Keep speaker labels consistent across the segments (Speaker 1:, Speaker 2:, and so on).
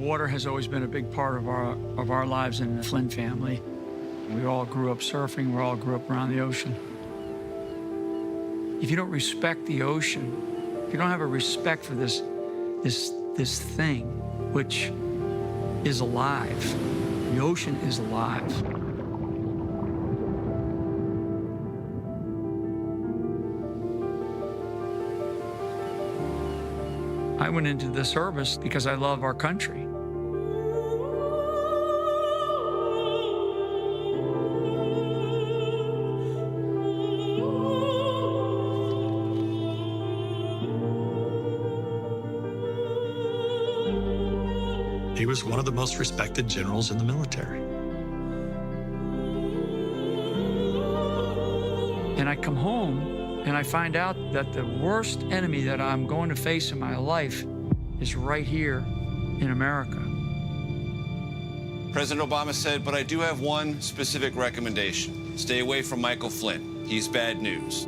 Speaker 1: Water has always been a big part of our lives in the Flynn family. We all grew up surfing. We all grew up around the ocean. If you don't respect the ocean, if you don't have a respect for this thing, which is alive, the ocean is alive. I went into the service because I love our country.
Speaker 2: He was one of the most respected generals in the military.
Speaker 1: And I come home and I find out that the worst enemy that I'm going to face in my life is right here in America.
Speaker 3: President Obama said, but I do have one specific recommendation. Stay away from Michael Flynn. He's bad news.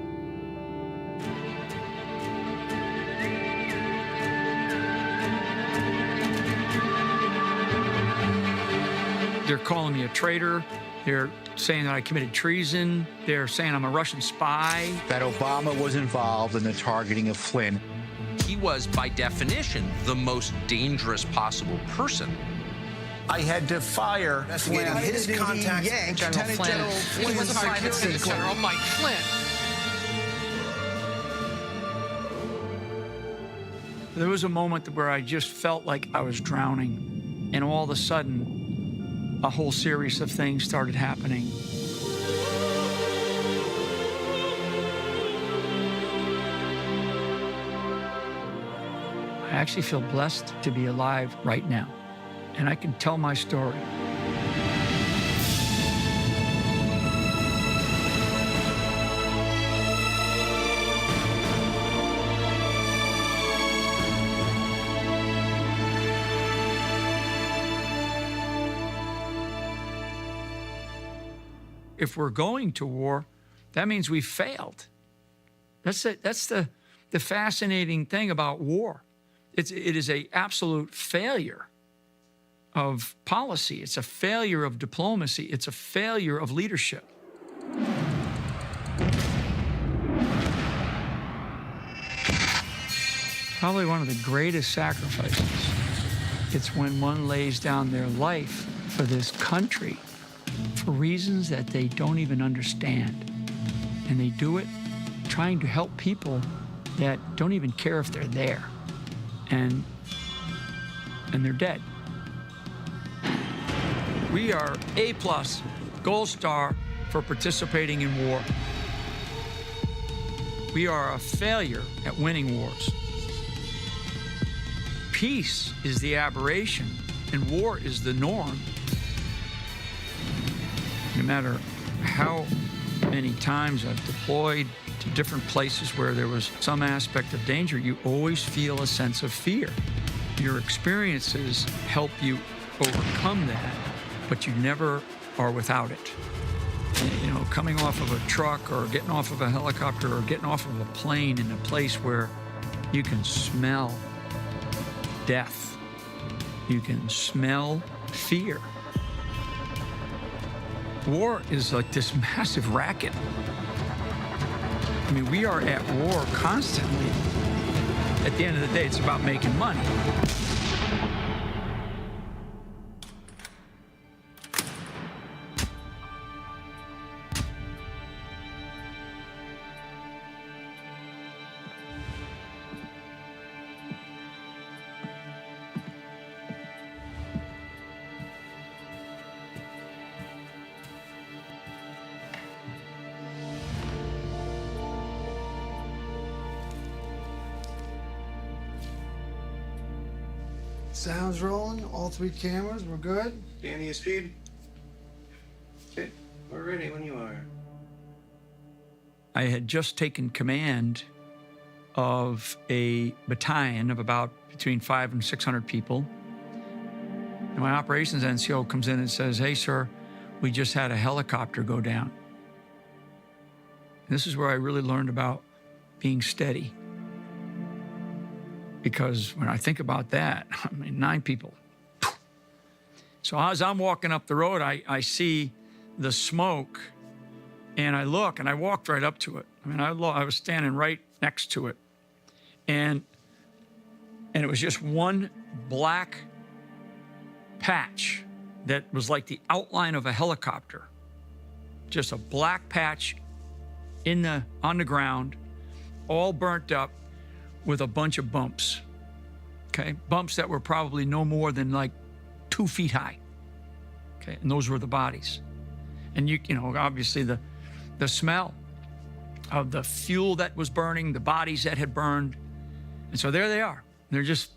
Speaker 1: They're calling me a traitor. They're saying that I committed treason. They're saying I'm a Russian spy.
Speaker 4: That Obama was involved in the targeting of Flynn.
Speaker 5: He was, by definition, the most dangerous possible person.
Speaker 4: I had to fire
Speaker 6: Investigating his contacts.
Speaker 4: General Flynn.
Speaker 5: He was a private citizen, General Mike Flynn.
Speaker 1: There was a moment where I just felt like I was drowning. And all of a sudden, a whole series of things started happening. I actually feel blessed to be alive right now, and I can tell my story. If we're going to war, that means we failed. That's the fascinating thing about war. It is an absolute failure of policy. It's a failure of diplomacy. It's a failure of leadership. Probably one of the greatest sacrifices. It's when one lays down their life for this country for reasons that they don't even understand. And they do it trying to help people that don't even care if they're there. And they're dead. We are A+, Gold Star for participating in war. We are a failure at winning wars. Peace is the aberration, and war is the norm. No matter how many times I've deployed to different places where there was some aspect of danger, you always feel a sense of fear. Your experiences help you overcome that, but you never are without it. You know, coming off of a truck or getting off of a helicopter or getting off of a plane in a place where you can smell death, you can smell fear. War is like this massive racket. I mean, we are at war constantly. At the end of the day, it's about making money.
Speaker 6: Sounds rolling, all 3 cameras, we're good.
Speaker 7: Danny, your speed? Okay, we're ready when you are.
Speaker 1: I had just taken command of a battalion of about between 500 and 600 people. And my operations NCO comes in and says, "Hey, sir, we just had a helicopter go down." And this is where I really learned about being steady. Because when I think about that, I mean, 9 people, So as I'm walking up the road, I see the smoke, and I look, and I walked right up to it. I mean, I was standing right next to it, and it was just one black patch that was like the outline of a helicopter. Just a black patch on the ground, all burnt up with a bunch of bumps, okay? Bumps that were probably no more than like 2 feet high, okay? And those were the bodies. And you know, obviously the smell of the fuel that was burning, the bodies that had burned. And so there they are. They're just,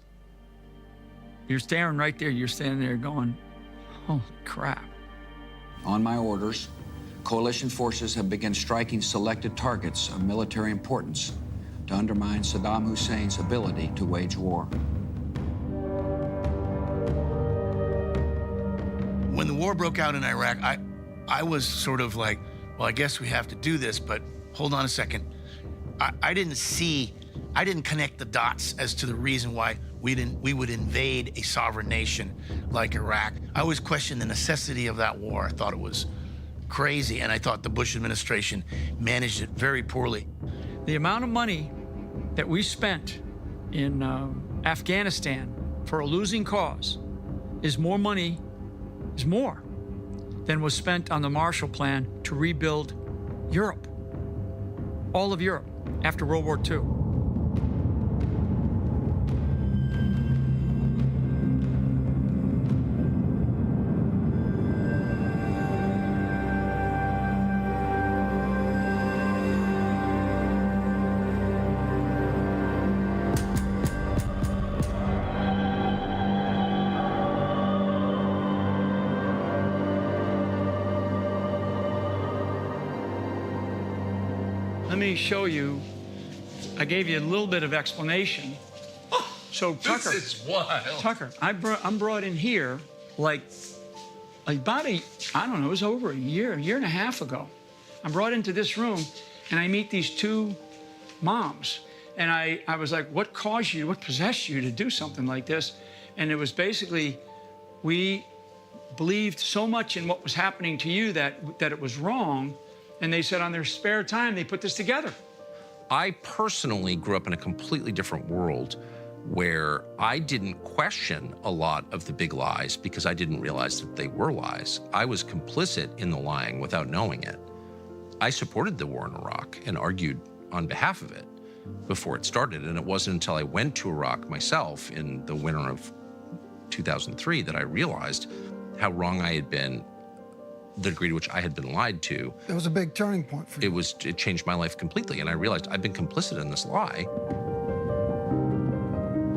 Speaker 1: you're staring right there. You're standing there going, holy crap.
Speaker 8: On my orders, coalition forces have begun striking selected targets of military importance to undermine Saddam Hussein's ability to wage war.
Speaker 9: When the war broke out in Iraq, I was sort of like, well, I guess we have to do this, but hold on a second. I didn't connect the dots as to the reason why we would invade a sovereign nation like Iraq. I always questioned the necessity of that war. I thought it was crazy, and I thought the Bush administration managed it very poorly.
Speaker 1: The amount of money that we spent in Afghanistan for a losing cause is more than was spent on the Marshall Plan to rebuild Europe, all of Europe, after World War II. Let me show you. I gave you a little bit of explanation. So Tucker,
Speaker 5: This is wild.
Speaker 1: Tucker, I'm brought in here like about I don't know, it was over a year and a half ago. I'm brought into this room, and I meet these two moms, and I was like, what caused you, what possessed you to do something like this? And it was basically, we believed so much in what was happening to you that it was wrong. And they said on their spare time, they put this together.
Speaker 5: I personally grew up in a completely different world where I didn't question a lot of the big lies because I didn't realize that they were lies. I was complicit in the lying without knowing it. I supported the war in Iraq and argued on behalf of it before it started. And it wasn't until I went to Iraq myself in the winter of 2003 that I realized how wrong I had been, the degree to which I had been lied to.
Speaker 6: It was a big turning point for you.
Speaker 5: It changed my life completely, and I realized I've been complicit in this lie.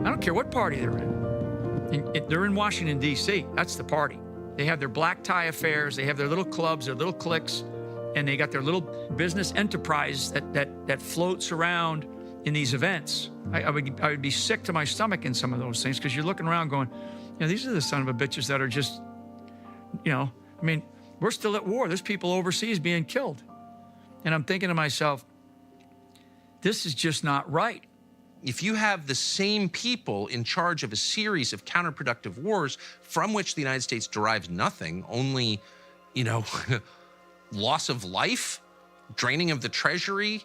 Speaker 1: I don't care what party they're in. They're in Washington, D.C. That's the party. They have their black tie affairs, they have their little clubs, their little cliques, and they got their little business enterprise that floats around in these events. I would be sick to my stomach in some of those things, because you're looking around going, you know, these are the son of a bitches that are just, you know, I mean, we're still at war. There's people overseas being killed. And I'm thinking to myself, this is just not right.
Speaker 5: If you have the same people in charge of a series of counterproductive wars from which the United States derives nothing, only, you know, loss of life, draining of the treasury,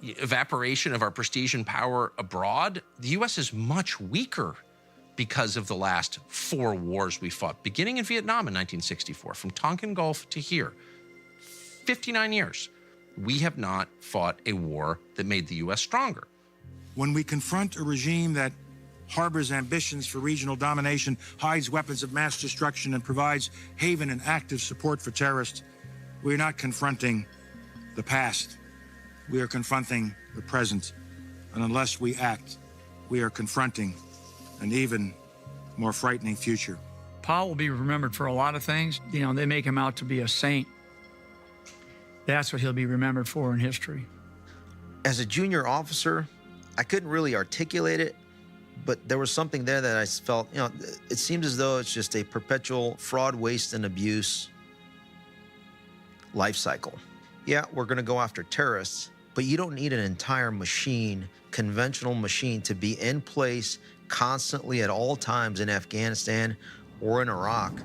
Speaker 5: evaporation of our prestige and power abroad, the U.S. is much weaker because of the last 4 wars we fought, beginning in Vietnam in 1964, from Tonkin Gulf to here, 59 years. We have not fought a war that made the U.S. stronger.
Speaker 10: When we confront a regime that harbors ambitions for regional domination, hides weapons of mass destruction, and provides haven and active support for terrorists, we are not confronting the past. We are confronting the present. And unless we act, we are confronting an even more frightening future.
Speaker 1: Paul will be remembered for a lot of things. You know, they make him out to be a saint. That's what he'll be remembered for in history.
Speaker 11: As a junior officer, I couldn't really articulate it, but there was something there that I felt, you know, it seems as though it's just a perpetual fraud, waste, and abuse life cycle. Yeah, we're gonna go after terrorists, but you don't need an entire machine, conventional machine, to be in place constantly at all times in Afghanistan or in Iraq,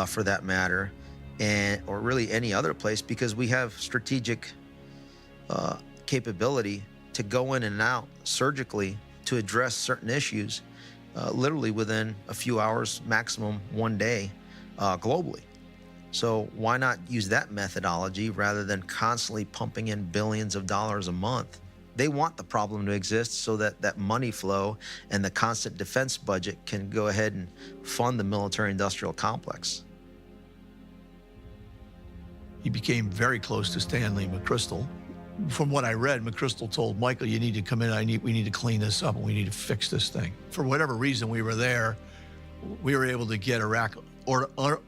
Speaker 11: for that matter, or really any other place, because we have strategic capability to go in and out surgically to address certain issues, literally within a few hours, maximum one day, globally. So why not use that methodology rather than constantly pumping in billions of dollars a month? They want the problem to exist so that that money flow and the constant defense budget can go ahead and fund the military-industrial complex.
Speaker 9: He became very close to Stanley McChrystal. From what I read, McChrystal told Michael, you need to come in, we need to clean this up and we need to fix this thing. For whatever reason we were there, we were able to get Iraq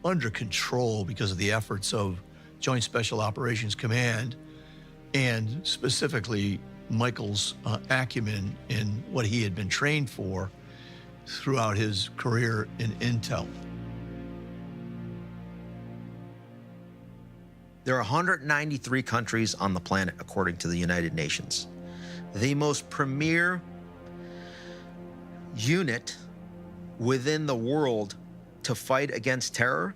Speaker 9: under control because of the efforts of Joint Special Operations Command and specifically Michael's acumen in what he had been trained for throughout his career in intel.
Speaker 11: There are 193 countries on the planet, according to the United Nations. The most premier unit within the world to fight against terror,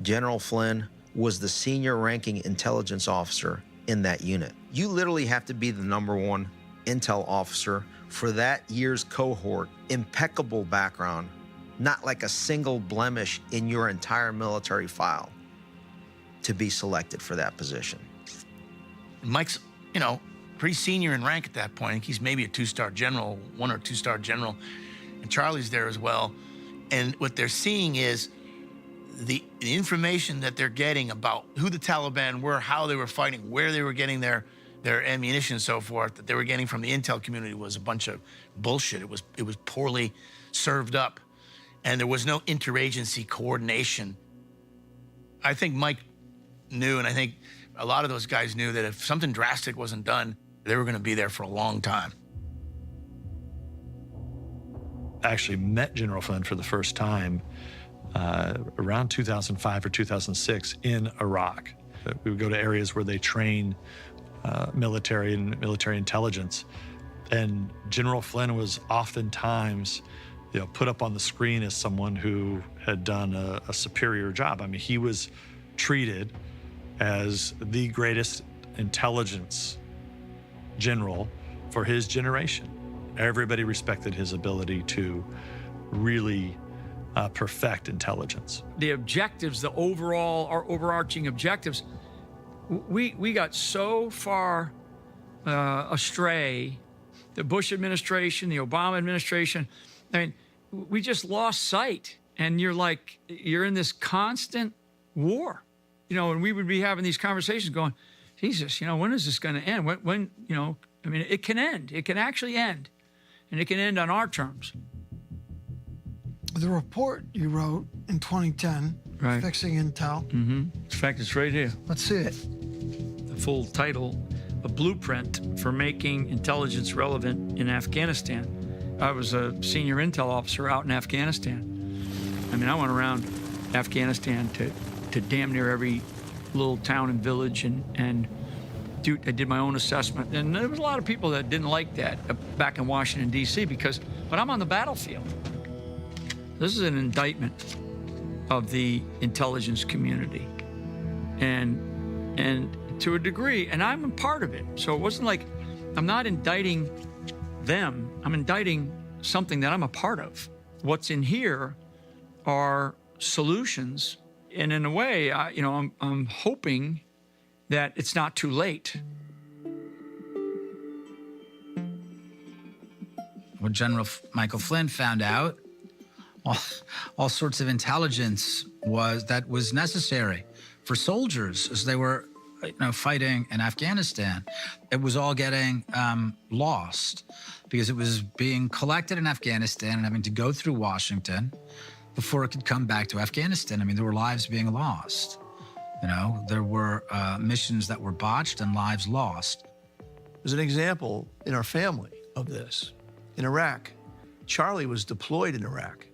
Speaker 11: General Flynn was the senior ranking intelligence officer in that unit. You literally have to be the #1 intel officer for that year's cohort, impeccable background, not like a single blemish in your entire military file to be selected for that position.
Speaker 9: Mike's, pretty senior in rank at that point. I think he's maybe a 2-star general, 1 or 2-star general, and Charlie's there as well. And what they're seeing is the information that they're getting about who the Taliban were, how they were fighting, where they were getting their ammunition and so forth, that they were getting from the intel community was a bunch of bullshit. It was poorly served up, and there was no interagency coordination. I think Mike knew, and I think a lot of those guys knew, that if something drastic wasn't done, they were going to be there for a long time.
Speaker 2: I actually met General Flynn for the first time around 2005 or 2006 in Iraq. We would go to areas where they train military and military intelligence. And General Flynn was oftentimes put up on the screen as someone who had done a superior job. I mean, he was treated as the greatest intelligence general for his generation. Everybody respected his ability to really perfect intelligence.
Speaker 1: The objectives, our overarching objectives, we got so far astray. The Bush administration, the Obama administration, I mean, we just lost sight. And you're in this constant war, and we would be having these conversations going, Jesus, when is this going to end? When, I mean, it can end. It can actually end. And it can end on our terms.
Speaker 6: The report you wrote in 2010,
Speaker 1: right.
Speaker 6: Fixing Intel.
Speaker 1: Mm-hmm. In fact, it's right here.
Speaker 6: Let's see it.
Speaker 1: The full title, A Blueprint for Making Intelligence Relevant in Afghanistan. I was a senior intel officer out in Afghanistan. I mean, I went around Afghanistan to damn near every little town and village and I did my own assessment. And there was a lot of people that didn't like that back in Washington, D.C. but I'm on the battlefield. This is an indictment of the intelligence community. And to a degree, and I'm a part of it. So it wasn't like I'm not indicting them. I'm indicting something that I'm a part of. What's in here are solutions. And in a way, I'm hoping that it's not too late.
Speaker 12: What General Michael Flynn found out, all sorts of intelligence was necessary for soldiers as they were fighting in Afghanistan. It was all getting lost because it was being collected in Afghanistan and having to go through Washington before it could come back to Afghanistan. I mean, there were lives being lost. There were missions that were botched and lives lost.
Speaker 9: There's an example in our family of this. In Iraq, Charlie was deployed in Iraq,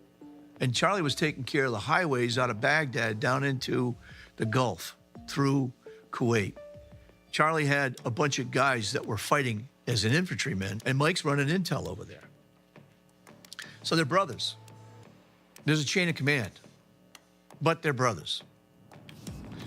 Speaker 9: and Charlie was taking care of the highways out of Baghdad down into the Gulf through Kuwait. Charlie had a bunch of guys that were fighting as an infantryman, and Mike's running intel over there. So they're brothers. There's a chain of command. but they're brothers.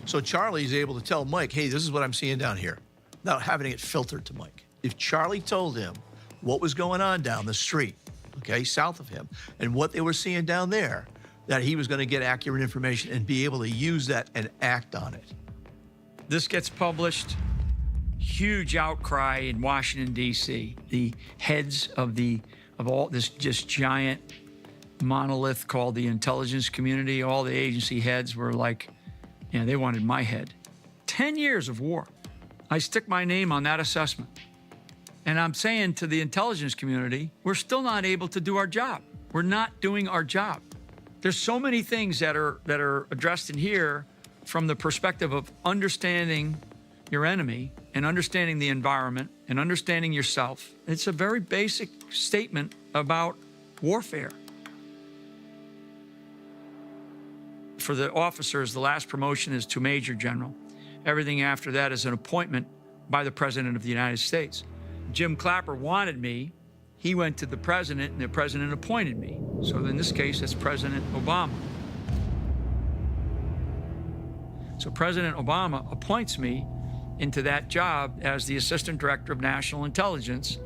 Speaker 9: So Charlie's able to tell Mike, hey, this is what I'm seeing down here, without having it filtered to Mike. If Charlie told him what was going on down the street, okay, south of him, and what they were seeing down there, that he was going to get accurate information and be able to use that and act on it.
Speaker 1: This gets published, huge outcry in Washington, D.C. The heads of all this just giant monolith called the intelligence community, all the agency heads were like, yeah, they wanted my head. 10 years of war. I stick my name on that assessment. And I'm saying to the intelligence community, we're still not able to do our job. We're not doing our job. There's so many things that are addressed in here from the perspective of understanding your enemy and understanding the environment and understanding yourself. It's a very basic statement about warfare. For the officers, the last promotion is to Major General. Everything after that is an appointment by the President of the United States. Jim Clapper wanted me. He went to the President, and the President appointed me. So in this case, it's President Obama. So President Obama appoints me into that job as the Assistant Director of National Intelligence,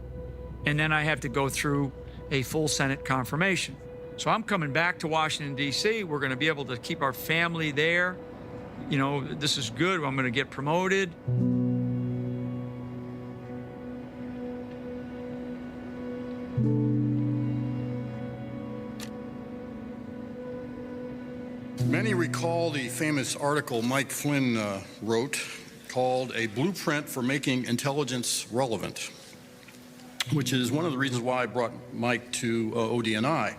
Speaker 1: and then I have to go through a full Senate confirmation. So I'm coming back to Washington, D.C. We're going to be able to keep our family there. You know, this is good. I'm going to get promoted.
Speaker 13: Many recall the famous article Mike Flynn wrote called A Blueprint for Making Intelligence Relevant, which is one of the reasons why I brought Mike to ODNI,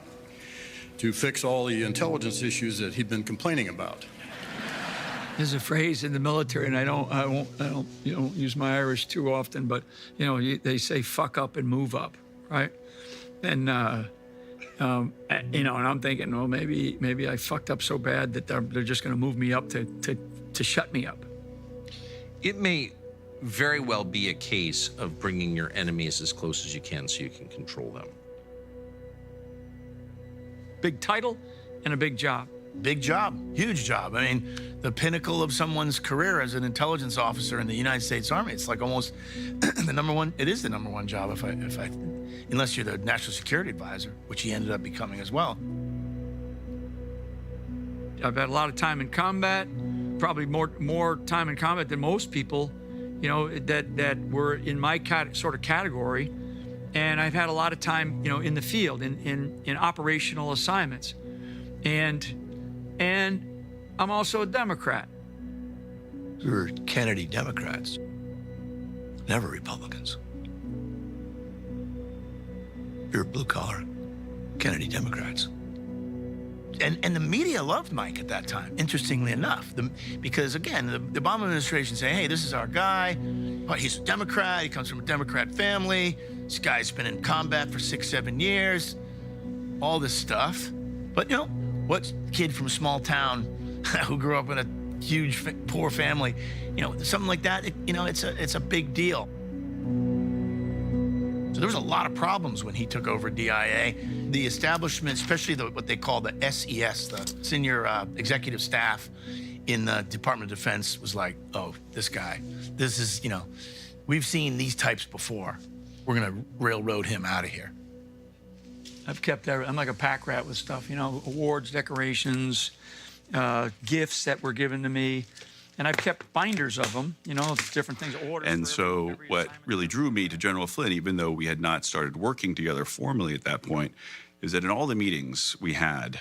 Speaker 13: to fix all the intelligence issues that he'd been complaining about.
Speaker 1: There's a phrase in the military, and I don't use my Irish too often, but they say "fuck up and move up," right? And and I'm thinking, well, maybe I fucked up so bad that they're just going to move me up to shut me up.
Speaker 5: It may very well be a case of bringing your enemies as close as you can so you can control them.
Speaker 1: Big title and a big job.
Speaker 9: Big job, huge job. I mean, the pinnacle of someone's career as an intelligence officer in the United States Army. It's like almost the number one. It is the number one job unless you're the national security advisor, which he ended up becoming as well.
Speaker 1: I've had a lot of time in combat, probably more time in combat than most people, that were in my sort of category. And I've had a lot of time, in the field, in operational assignments. And I'm also a Democrat.
Speaker 9: We were Kennedy Democrats, never Republicans. We were blue-collar Kennedy Democrats. And the media loved Mike at that time, interestingly enough, because, again, the Obama administration saying, hey, this is our guy, but he's a Democrat, he comes from a Democrat family, this guy's been in combat for 6-7 years, all this stuff. But, what kid from a small town who grew up in a huge, poor family, something like that, it's a big deal. So there was a lot of problems when he took over DIA. The establishment, especially what they call the SES, the senior executive staff in the Department of Defense, was like, oh, this guy, this is, we've seen these types before. We're going to railroad him out of here.
Speaker 1: I've kept I'm like a pack rat with stuff, awards, decorations, gifts that were given to me. And I've kept binders of them, different things, orders.
Speaker 14: And so what really drew me to General Flynn, even though we had not started working together formally at that point, is that in all the meetings we had,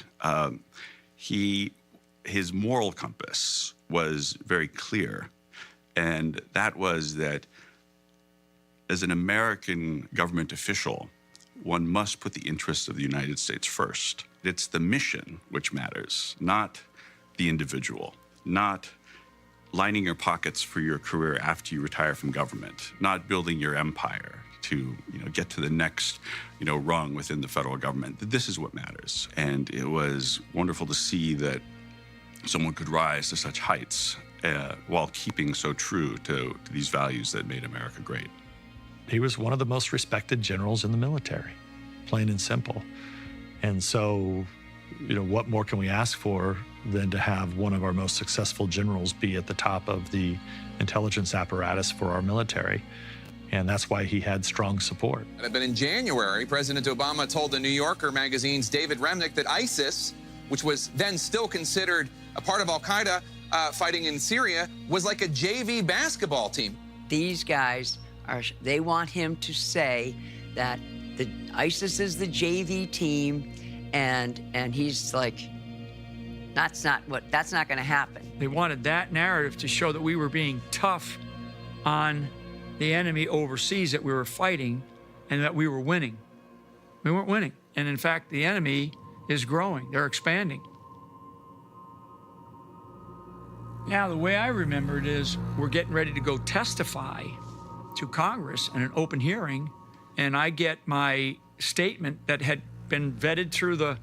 Speaker 14: his moral compass was very clear. And that was that as an American government official, one must put the interests of the United States first. It's the mission which matters, not the individual, not lining your pockets for your career after you retire from government, not building your empire to get to the next rung within the federal government. This is what matters. And it was wonderful to see that someone could rise to such heights while keeping so true to these values that made America great.
Speaker 2: He was one of the most respected generals in the military, plain and simple. And so what more can we ask for than to have one of our most successful generals be at the top of the intelligence apparatus for our military? And that's why he had strong support.
Speaker 15: But in January, President Obama told the New Yorker magazine's David Remnick that ISIS, which was then still considered a part of al-Qaeda fighting in Syria, was like a JV basketball team.
Speaker 16: These guys they want him to say that ISIS is the JV team, and he's like, that's not going to happen.
Speaker 1: They wanted that narrative to show that we were being tough on the enemy overseas that we were fighting and that we were winning. We weren't winning. And in fact, the enemy is growing. They're expanding. Now, the way I remember it is we're getting ready to go testify to Congress in an open hearing, and I get my statement that had been vetted through the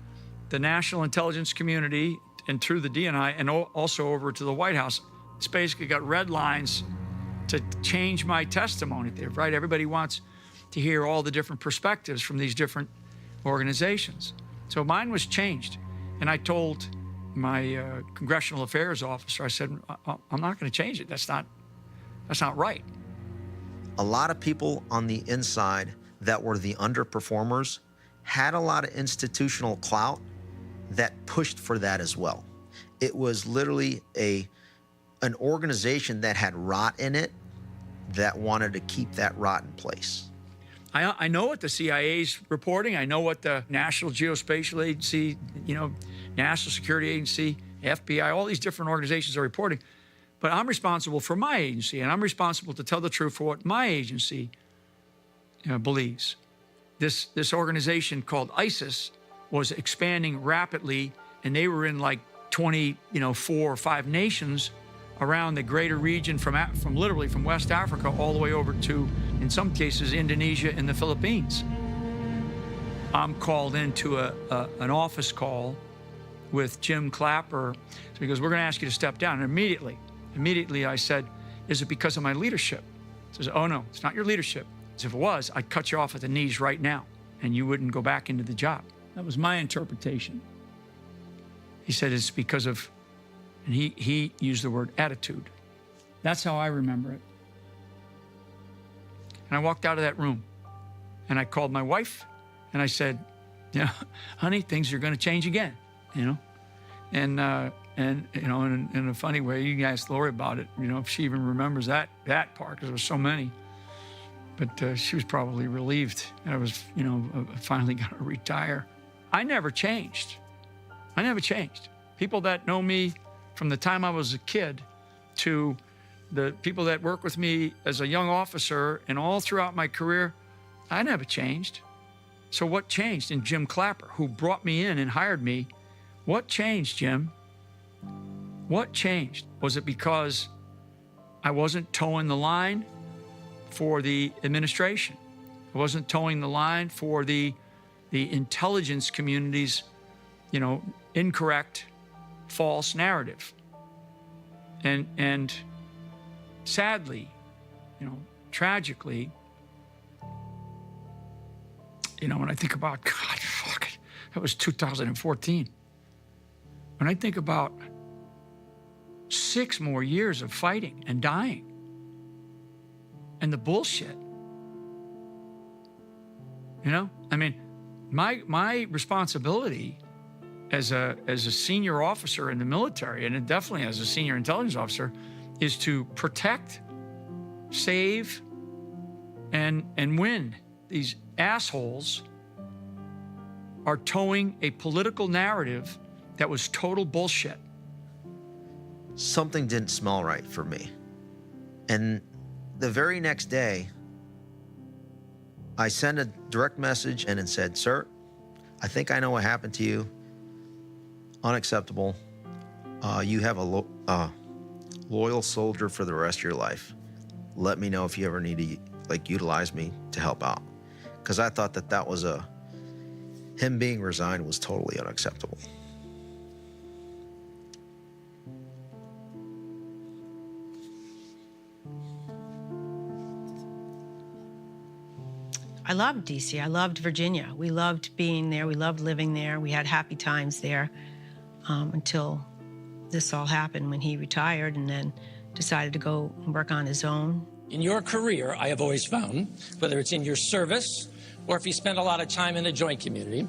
Speaker 1: national intelligence community and through the DNI and also over to the White House. It's basically got red lines to change my testimony there, right? Everybody wants to hear all the different perspectives from these different organizations. So mine was changed. And I told my congressional affairs officer, I said, I'm not going to change it. That's not right.
Speaker 11: A lot of people on the inside that were the underperformers had a lot of institutional clout that pushed for that as well. It was literally an organization that had rot in it that wanted to keep that rot in place.
Speaker 1: I know what the CIA's reporting. I know what the National Geospatial Agency, National Security Agency, FBI, all these different organizations are reporting. But I'm responsible for my agency, and I'm responsible to tell the truth for what my agency believes. This organization called ISIS was expanding rapidly, and they were in like 4 or 5 nations around the greater region from literally from West Africa all the way over to, in some cases, Indonesia and the Philippines. I'm called into an office call with Jim Clapper. So he goes, we're going to ask you to step down. And immediately I said, is it because of my leadership? He says, oh no, it's not your leadership. Because if it was, I'd cut you off at the knees right now and you wouldn't go back into the job. That was my interpretation. He said it's because of, and he used the word attitude. That's how I remember it. And I walked out of that room and I called my wife and I said, honey, things are going to change again, And in a funny way, you can ask Lori about it, if she even remembers that part, because there was so many. But she was probably relieved that I was, finally going to retire. I never changed. People that know me from the time I was a kid to the people that work with me as a young officer and all throughout my career, I never changed. So what changed? And Jim Clapper, who brought me in and hired me, what changed, Jim? What changed? Was it because I wasn't towing the line for the administration? I wasn't towing the line for the intelligence community's, incorrect, false narrative. And sadly, tragically, when I think about, God, fuck it, that was 2014. When I think about 6 more years of fighting and dying and the bullshit, my responsibility as a senior officer in the military, and definitely as a senior intelligence officer, is to protect, save, and win. These assholes are towing a political narrative that was total bullshit.
Speaker 11: Something didn't smell right for me. And the very next day, I sent a direct message and it said, sir, I think I know what happened to you. Unacceptable. You have a loyal soldier for the rest of your life. Let me know if you ever need to utilize me to help out. Because I thought that was him being resigned was totally unacceptable.
Speaker 17: I loved DC. I loved Virginia. We loved being there. We loved living there. We had happy times there until this all happened when he retired and then decided to go and work on his own.
Speaker 18: In your career, I have always found, whether it's in your service or if you spend a lot of time in the joint community,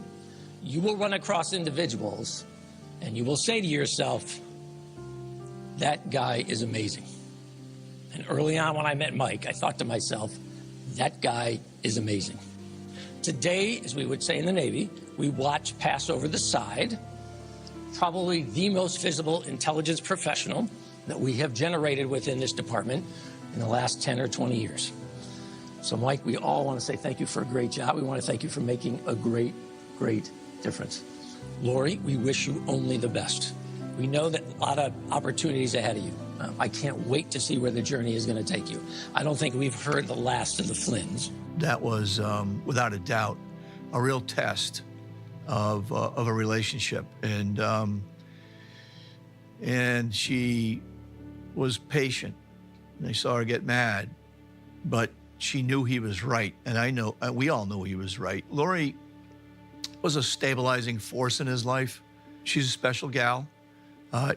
Speaker 18: you will run across individuals and you will say to yourself, that guy is amazing. And early on when I met Mike, I thought to myself, that guy is amazing. Today, as we would say in the Navy, we watch pass over the side, probably the most visible intelligence professional that we have generated within this department in the last 10 or 20 years. So Mike, we all want to say thank you for a great job. We want to thank you for making a great, great difference. Lori, we wish you only the best. We know that a lot of opportunities ahead of you. I can't wait to see where the journey is going to take you. I don't think we've heard the last of the Flynns.
Speaker 19: That was, without a doubt, a real test of a relationship. And she was patient. They saw her get mad, but she knew he was right. And we all knew he was right. Lori was a stabilizing force in his life. She's a special gal.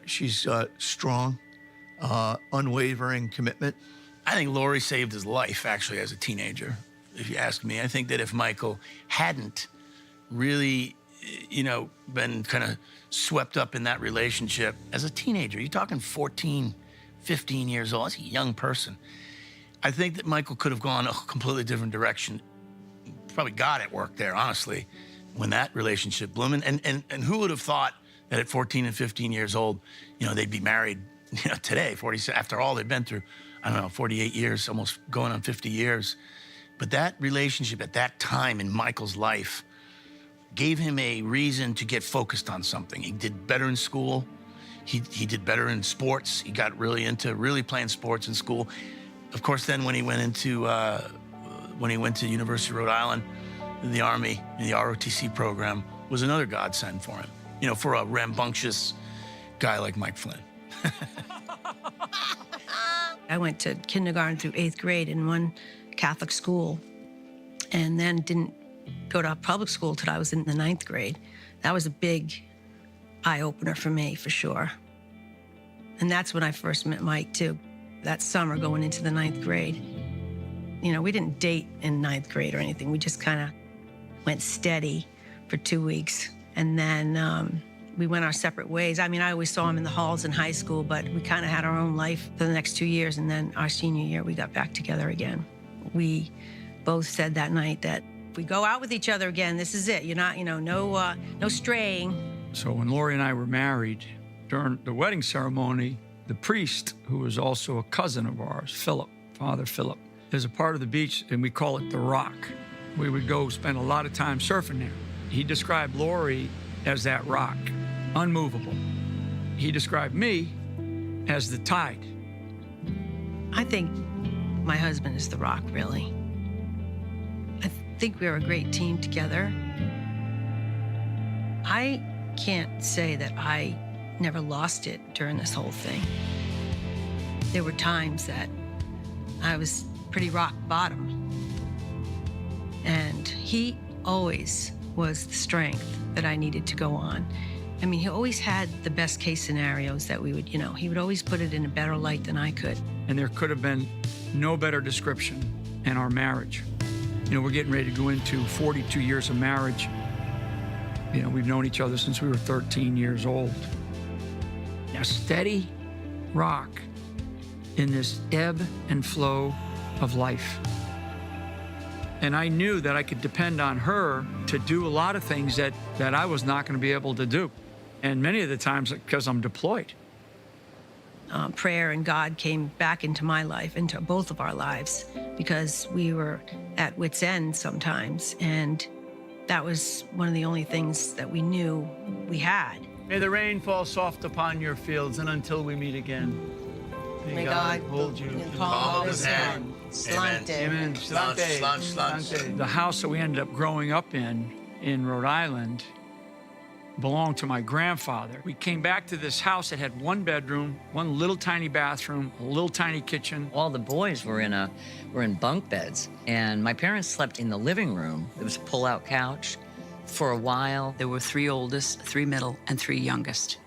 Speaker 19: She's strong, unwavering commitment.
Speaker 9: I think Lori saved his life, actually, as a teenager, if you ask me. I think that if Michael hadn't really, been kind of swept up in that relationship as a teenager, you're talking 14, 15 years old, that's a young person. I think that Michael could have gone a completely different direction. Probably God at work there, honestly, when that relationship bloomed. And who would have thought that at 14 and 15 years old, they'd be married, today, 40, after all they've been through, 48 years, almost going on 50 years. But that relationship at that time in Michael's life gave him a reason to get focused on something. He did better in school. He did better in sports. He got really into playing sports in school. Of course, then when he went to University of Rhode Island, in the Army, in the ROTC program, was another godsend for him. For a rambunctious guy like Mike Flynn.
Speaker 17: I went to kindergarten through 8th grade in one Catholic school and then didn't go to public school till I was in the 9th grade. That was a big eye-opener for me, for sure. And that's when I first met Mike, too. That summer going into the 9th grade. We didn't date in 9th grade or anything. We just kind of went steady for 2 weeks. And then we went our separate ways. I mean, I always saw him in the halls in high school, but we kind of had our own life for the next 2 years. And then our senior year, we got back together again. We both said that night that if we go out with each other again, this is it. You're not, no straying.
Speaker 1: So when Lori and I were married, during the wedding ceremony, the priest, who was also a cousin of ours, Philip, Father Philip, is a part of the beach, and we call it the Rock. We would go spend a lot of time surfing there. He described Lori as that rock, unmovable. He described me as the tide.
Speaker 17: I think my husband is the rock, really. I think we're a great team together. I can't say that I never lost it during this whole thing. There were times that I was pretty rock bottom. And he always was the strength that I needed to go on. I mean, he always had the best case scenarios that we would, he would always put it in a better light than I could.
Speaker 1: And there could have been no better description in our marriage. We're getting ready to go into 42 years of marriage. We've known each other since we were 13 years old. A steady rock in this ebb and flow of life. And I knew that I could depend on her to do a lot of things that I was not going to be able to do. And many of the times because I'm deployed.
Speaker 17: Prayer and God came back into my life, into both of our lives, because we were at wit's end sometimes. And that was one of the only things that we knew we had.
Speaker 19: May the rain fall soft upon your fields, and until we meet again, may God hold you in the palm of his hand.
Speaker 17: Slante.
Speaker 19: Amen. Slante.
Speaker 9: Slante.
Speaker 1: The house that we ended up growing up in Rhode Island, belonged to my grandfather. We came back to this house that had one bedroom, one little tiny bathroom, a little tiny kitchen.
Speaker 20: All the boys were in bunk beds, and my parents slept in the living room. There was a pull-out couch. For a while,
Speaker 21: there were 3 oldest, 3 middle, and 3 youngest.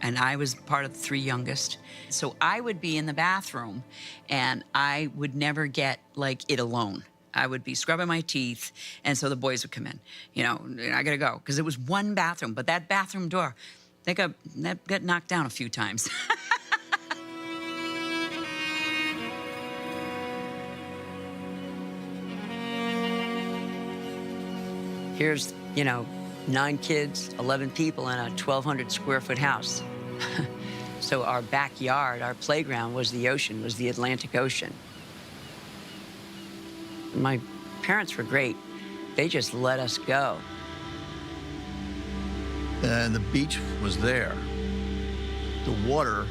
Speaker 21: And I was part of the 3 youngest. So I would be in the bathroom, and I would never get, like, it alone. I would be scrubbing my teeth, and so the boys would come in. You know, I gotta go, because it was one bathroom, but that bathroom door, that got knocked down a few times.
Speaker 16: Here's, you know, 9 kids, 11 people in a 1,200 square foot house. So our backyard, our playground was the ocean, was the Atlantic Ocean. My parents were great. They just let us go.
Speaker 19: And the beach was there. The water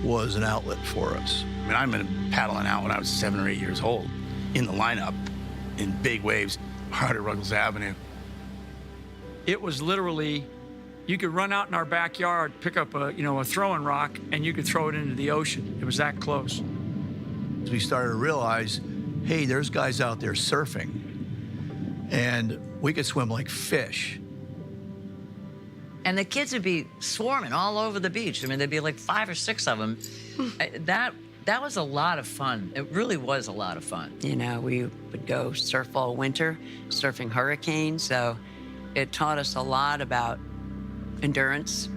Speaker 19: was an outlet for us.
Speaker 9: I mean, I remember paddling out when I was 7 or 8 years old in the lineup in big waves hard at Ruggles Avenue.
Speaker 1: It was literally, you could run out in our backyard, pick up a throwing rock, and you could throw it into the ocean. It was that close.
Speaker 19: We started to realize, hey, there's guys out there surfing, and we could swim like fish.
Speaker 20: And the kids would be swarming all over the beach. I mean, there'd be like 5 or 6 of them. That was a lot of fun. It really was a lot of fun.
Speaker 16: You know, we would go surf all winter, surfing hurricanes. So it taught us a lot about endurance,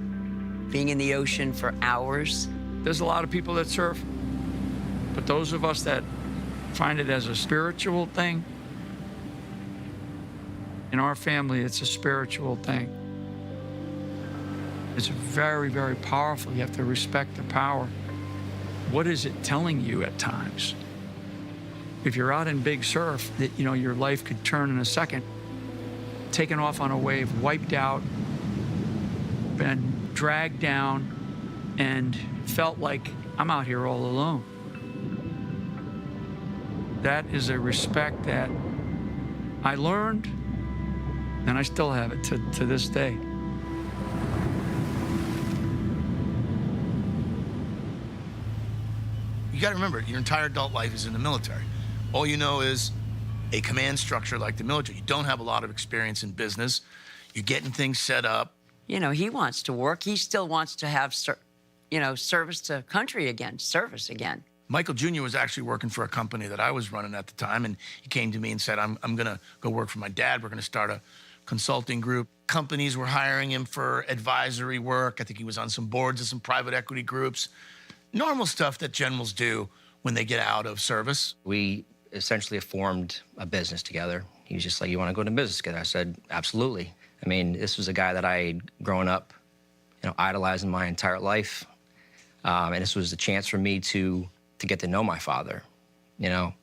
Speaker 16: being in the ocean for hours.
Speaker 1: There's a lot of people that surf, but those of us that find it as a spiritual thing, in our family, it's a spiritual thing. It's very, very powerful. You have to respect the power. What is it telling you at times? If you're out in big surf, that your life could turn in a second. Taken off on a wave, wiped out, been dragged down, and felt like I'm out here all alone. That is a respect that I learned, and I still have it to this day.
Speaker 9: You got to remember, your entire adult life is in the military. All you know is a command structure like the military. You don't have a lot of experience in business. You're getting things set up.
Speaker 16: You know, he wants to work. He still wants to have, service to country again, service again.
Speaker 9: Michael Jr. was actually working for a company that I was running at the time, and he came to me and said, I'm going to go work for my dad. We're going to start a consulting group. Companies were hiring him for advisory work. I think he was on some boards of some private equity groups. Normal stuff that generals do when they get out of service.
Speaker 22: We essentially formed a business together. He was just like, you want to go into business together? I said, absolutely. I mean, this was a guy that I had grown up, idolizing my entire life. And this was a chance for me to get to know my father, and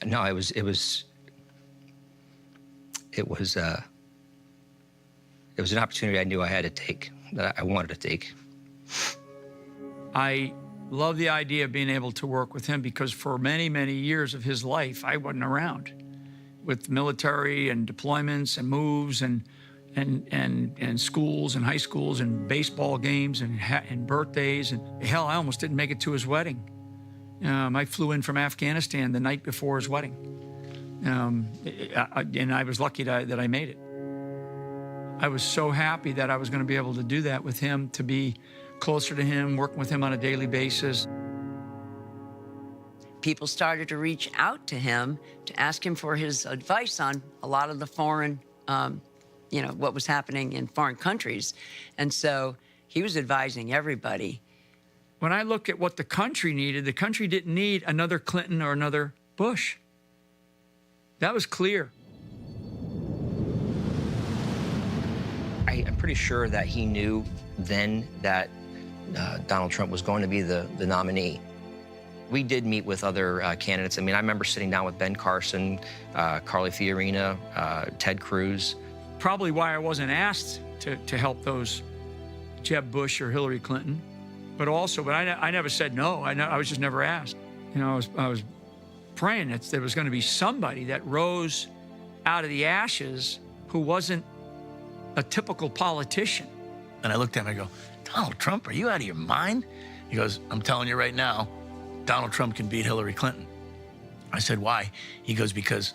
Speaker 22: no, it was an opportunity I knew I had to take, that I wanted to take.
Speaker 1: I love the idea of being able to work with him because for many, many years of his life, I wasn't around with military and deployments and moves and schools and high schools and baseball games and birthdays. And hell, I almost didn't make it to his wedding. I flew in from Afghanistan the night before his wedding. And I was lucky that I made it. I was so happy that I was going to be able to do that with him, to be closer to him, working with him on a daily basis.
Speaker 16: People started to reach out to him to ask him for his advice on a lot of the foreign, what was happening in foreign countries. And so he was advising everybody.
Speaker 1: When I look at what the country needed, the country didn't need another Clinton or another Bush. That was clear.
Speaker 22: I'm pretty sure that he knew then that Donald Trump was going to be the nominee. We did meet with other candidates. I mean, I remember sitting down with Ben Carson, Carly Fiorina, Ted Cruz.
Speaker 1: Probably why I wasn't asked to help those Jeb Bush or Hillary Clinton, but I never said no. I was just never asked. I was praying that there was going to be somebody that rose out of the ashes who wasn't a typical politician.
Speaker 9: And I looked at him, I go, Donald Trump, are you out of your mind? He goes, I'm telling you right now, Donald Trump can beat Hillary Clinton. I said, why? He goes, because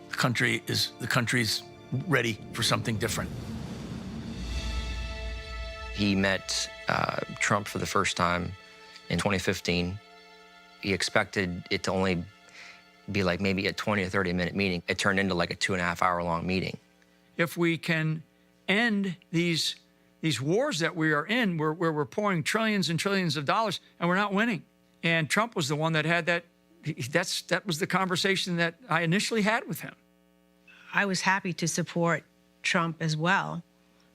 Speaker 9: the country's ready for something different.
Speaker 22: He met Trump for the first time in 2015. He expected it to only be like maybe a 20 or 30-minute meeting. It turned into like a 2.5-hour-long meeting.
Speaker 1: If we can end these wars that we are in, where we're pouring trillions and trillions of dollars and we're not winning. And Trump was the one that had that. That was the conversation that I initially had with him.
Speaker 17: I was happy to support Trump as well,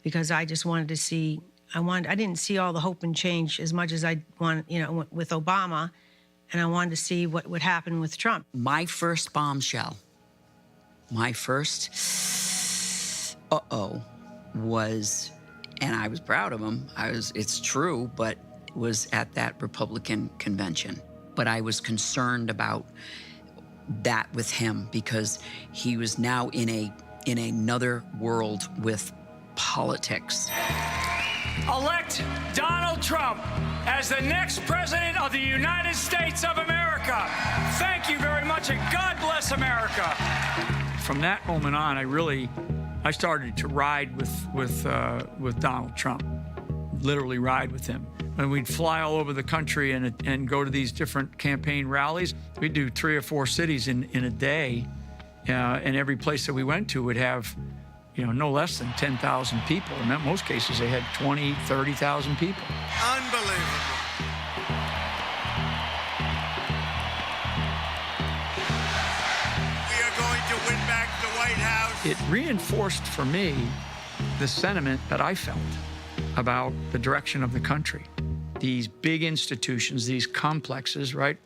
Speaker 17: because I just wanted to see, I didn't see all the hope and change as much as I wanted, you know, with Obama, and I wanted to see what would happen with Trump.
Speaker 21: My first bombshell, my first was, and I was proud of him, it's true, but it was at that Republican convention. But I was concerned about that with him, because he was now in another world with politics.
Speaker 3: Elect Donald Trump as the next president of the United States of America. Thank you very much, and God bless America.
Speaker 1: From that moment on, I started to ride with Donald Trump, literally ride with him. And we'd fly all over the country and go to these different campaign rallies. We'd do 3 or 4 cities in a day, and every place that we went to would have, you know, no less than 10,000 people. And in most cases, they had 20, 30,000 people.
Speaker 3: Unbelievable. We are going to win back the White House.
Speaker 1: It reinforced for me the sentiment that I felt about the direction of the country. These big institutions, these complexes, right?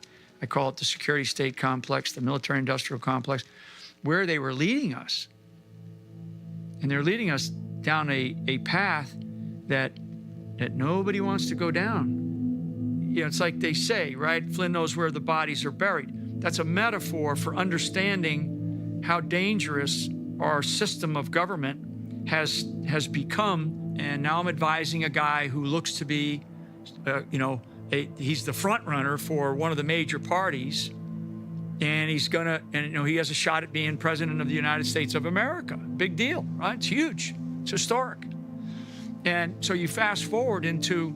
Speaker 1: I call it the security state complex, the military-industrial complex, where they were leading us. And they're leading us down a path that nobody wants to go down. You know, it's like they say, right? Flynn knows where the bodies are buried. That's a metaphor for understanding how dangerous our system of government has become. And now I'm advising a guy who looks to be, he's the front runner for one of the major parties, and he has a shot at being president of the United States of America. Big deal, right? It's huge. It's historic. And so you fast forward into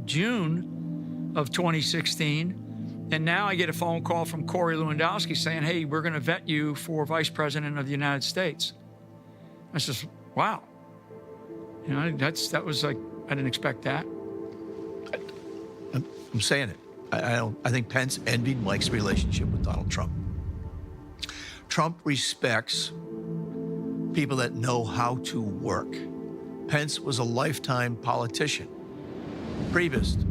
Speaker 1: June of 2016, and now I get a phone call from Corey Lewandowski saying, hey, we're going to vet you for vice president of the United States. I says, wow. You know, that was like, I didn't expect that.
Speaker 19: I'm saying it. I think Pence envied Mike's relationship with Donald Trump. Trump respects people that know how to work. Pence was a lifetime politician. Priebus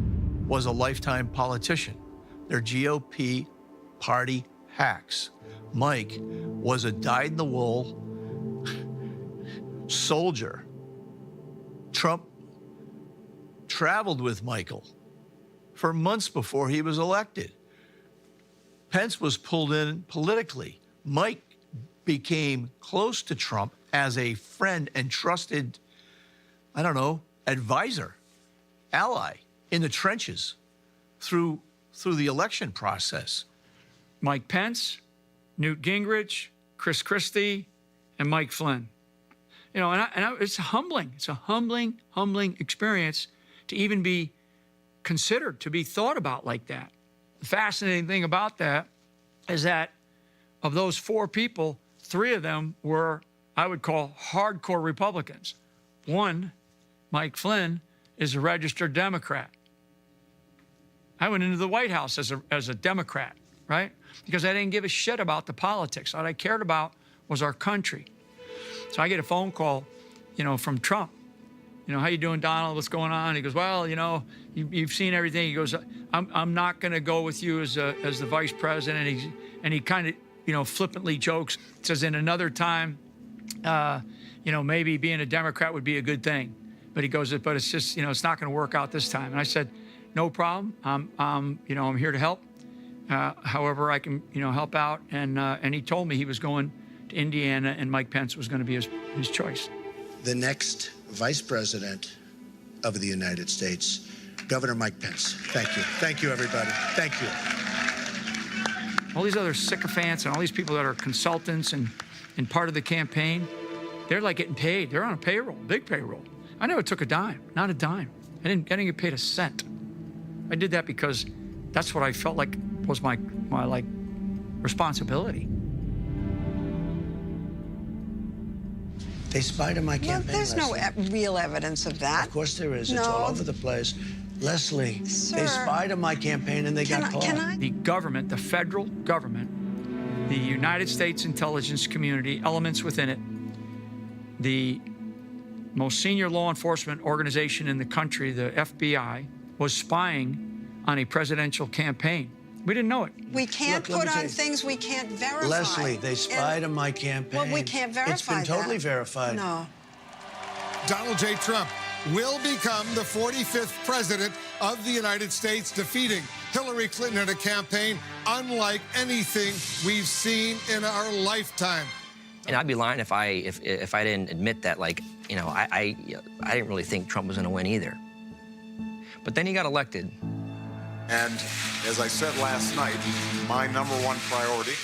Speaker 19: was a lifetime politician. They're GOP party hacks. Mike was a dyed-in-the-wool soldier. Trump traveled with Michael for months before he was elected. Pence was pulled in politically. Mike became close to Trump as a friend and trusted, advisor, ally in the trenches through the election process.
Speaker 1: Mike Pence, Newt Gingrich, Chris Christie, and Mike Flynn. You know, it's humbling. It's a humbling experience to even be considered, to be thought about like that. The fascinating thing about that is that of those 4 people, 3 of them were, I would call, hardcore Republicans. One, Mike Flynn, is a registered Democrat. I went into the White House as a Democrat, right? Because I didn't give a shit about the politics. What I cared about was our country. So I get a phone call, from Trump. How you doing, Donald? What's going on? He goes, well, you've seen everything. He goes, I'm not going to go with you as the vice president. And he kind of, flippantly jokes, says in another time, maybe being a Democrat would be a good thing. But he goes, but it's just, it's not going to work out this time. And I said, no problem. I'm here to help. however I can, help out. And he told me he was going to Indiana and Mike Pence was going to be his choice.
Speaker 4: The next Vice President of the United States, Governor Mike Pence. Thank you. Thank you, everybody. Thank you.
Speaker 1: All these other sycophants and all these people that are consultants and part of the campaign, they're like getting paid. They're on a payroll, big payroll. I never took a dime, not a dime. I didn't get paid a cent. I did that because that's what I felt like was my responsibility.
Speaker 4: They spied on my campaign.
Speaker 7: Well, there's no real evidence of that.
Speaker 4: Of course there is.
Speaker 7: No.
Speaker 4: It's all over the place. Leslie,
Speaker 7: Sir,
Speaker 4: they spied on my campaign and they got caught.
Speaker 1: The government, the federal government, the United States intelligence community, elements within it, the most senior law enforcement organization in the country, the FBI, was spying on a presidential campaign. We didn't know it.
Speaker 7: We can't
Speaker 4: Look, let me
Speaker 7: put
Speaker 4: tell
Speaker 7: on
Speaker 4: you.
Speaker 7: things we can't verify.
Speaker 4: Leslie, they spied on my campaign.
Speaker 7: Well, we can't verify
Speaker 4: It's been totally
Speaker 7: that.
Speaker 4: verified.
Speaker 7: No.
Speaker 23: Donald J. Trump will become the 45th president of the United States, defeating Hillary Clinton in a campaign unlike anything we've seen in our lifetime.
Speaker 22: And I'd be lying if I didn't admit that, I didn't really think Trump was going to win either. But then he got elected.
Speaker 24: And as I said last night, my #1 priority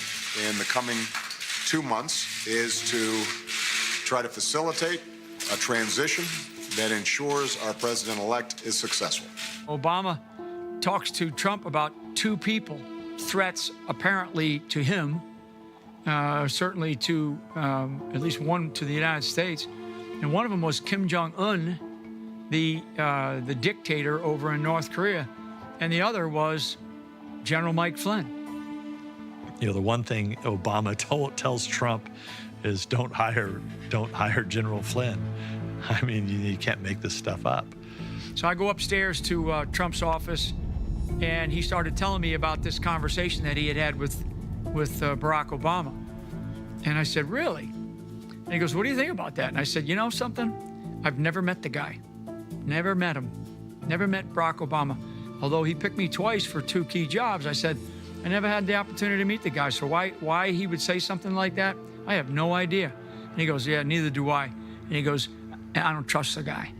Speaker 24: in the coming 2 months is to try to facilitate a transition that ensures our president-elect is successful.
Speaker 1: Obama talks to Trump about two people, threats apparently to him, certainly to at least one to the United States. And one of them was Kim Jong-un, the dictator over in North Korea. And the other was General Mike Flynn.
Speaker 2: The one thing Obama tells Trump is don't hire General Flynn. I mean, you can't make this stuff up.
Speaker 1: So I go upstairs to Trump's office, and he started telling me about this conversation that he had with Barack Obama. And I said, really? And he goes, what do you think about that? And I said, you know something? I've never met the guy. Never met him. Never met Barack Obama. Although he picked me twice for 2 key jobs, I said, I never had the opportunity to meet the guy. So why he would say something like that, I have no idea. And he goes, yeah, neither do I. And he goes, I don't trust the guy.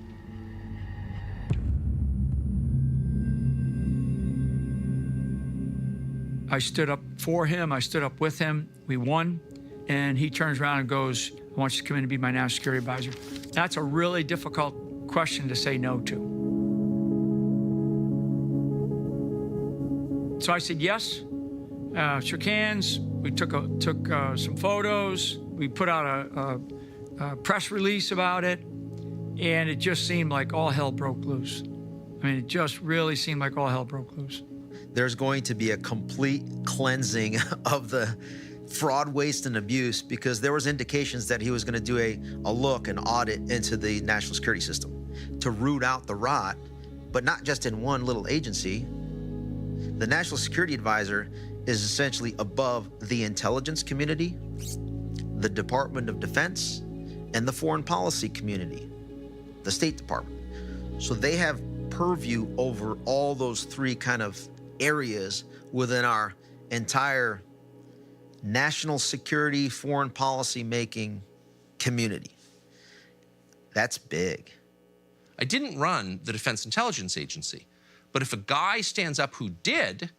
Speaker 1: I stood up for him. I stood up with him. We won. And he turns around and goes, I want you to come in and be my national security advisor. That's a really difficult question to say no to. So I said yes, shook hands. We took some photos. We put out a press release about it. And it just seemed like all hell broke loose. I mean, it just really seemed like all hell broke loose.
Speaker 11: There's going to be a complete cleansing of the fraud, waste, and abuse, because there was indications that he was going to do a look, an audit into the national security system to root out the rot, but not just in one little agency. The National Security Advisor is essentially above the intelligence community, the Department of Defense, and the foreign policy community, the State Department. So they have purview over all those 3 kind of areas within our entire national security, foreign policy making community. That's big.
Speaker 5: I didn't run the Defense Intelligence Agency, but if a guy stands up who did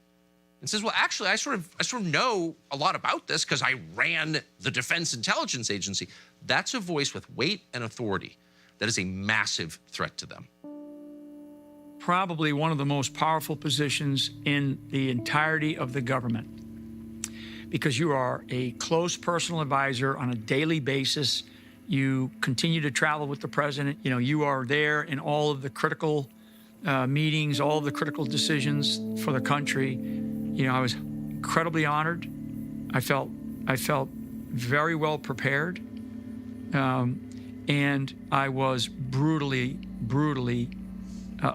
Speaker 5: and says, well, actually, I sort of know a lot about this because I ran the Defense Intelligence Agency, that's a voice with weight and authority that is a massive threat to them.
Speaker 1: Probably one of the most powerful positions in the entirety of the government, because you are a close personal advisor on a daily basis. You continue to travel with the president. You are there in all of the critical meetings, all of the critical decisions for the country. I was incredibly honored. I felt very well prepared, and I was brutally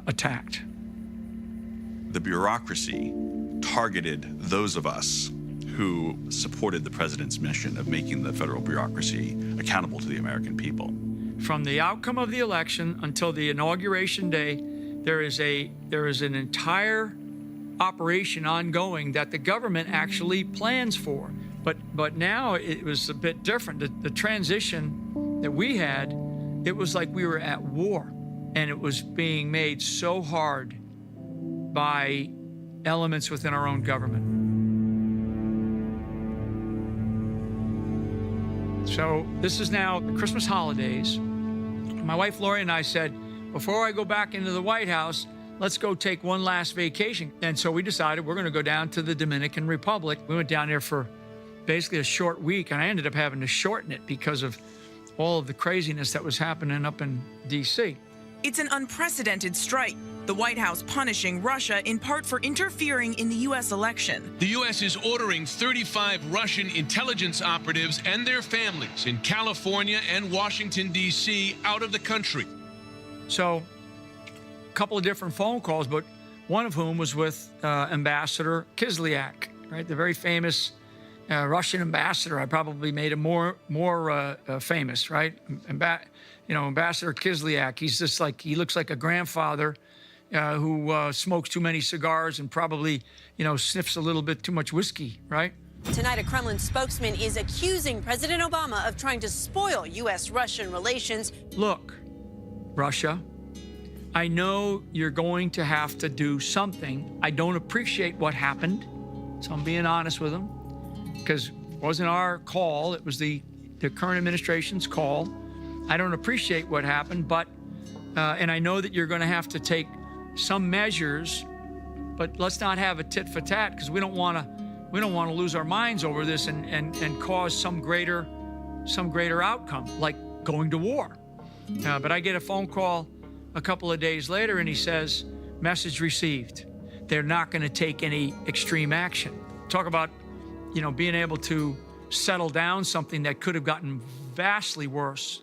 Speaker 1: attacked.
Speaker 14: The bureaucracy targeted those of us who supported the president's mission of making the federal bureaucracy accountable to the American people.
Speaker 1: From the outcome of the election until the inauguration day, there is an entire operation ongoing that the government actually plans for. But now it was a bit different. The transition that we had, it was like we were at war, and it was being made so hard by elements within our own government. So this is now the Christmas holidays. My wife Lori and I said, before I go back into the White House, let's go take one last vacation. And so we decided we're going to go down to the Dominican Republic. We went down there for basically a short week, and I ended up having to shorten it because of all of the craziness that was happening up in D.C.
Speaker 6: It's an unprecedented strike. The White House punishing Russia in part for interfering in the U.S. election.
Speaker 8: The U.S. is ordering 35 Russian intelligence operatives and their families in California and Washington, D.C. out of the country.
Speaker 1: So a couple of different phone calls, but one of whom was with Ambassador Kislyak, right? The very famous Russian ambassador. I probably made him more famous, right? Ambassador Kislyak. He's just like, he looks like a grandfather who smokes too many cigars and probably, sniffs a little bit too much whiskey, right?
Speaker 10: Tonight, a Kremlin spokesman is accusing President Obama of trying to spoil U.S.-Russian relations.
Speaker 1: Look, Russia, I know you're going to have to do something. I don't appreciate what happened, so I'm being honest with them, because it wasn't our call. It was the current administration's call. I don't appreciate what happened, but, and I know that you're going to have to take some measures, but let's not have a tit for tat, because we don't want to lose our minds over this and cause some greater outcome, like going to war. But I get a phone call a couple of days later, and he says, message received. They're not going to take any extreme action. Talk about, being able to settle down something that could have gotten vastly worse.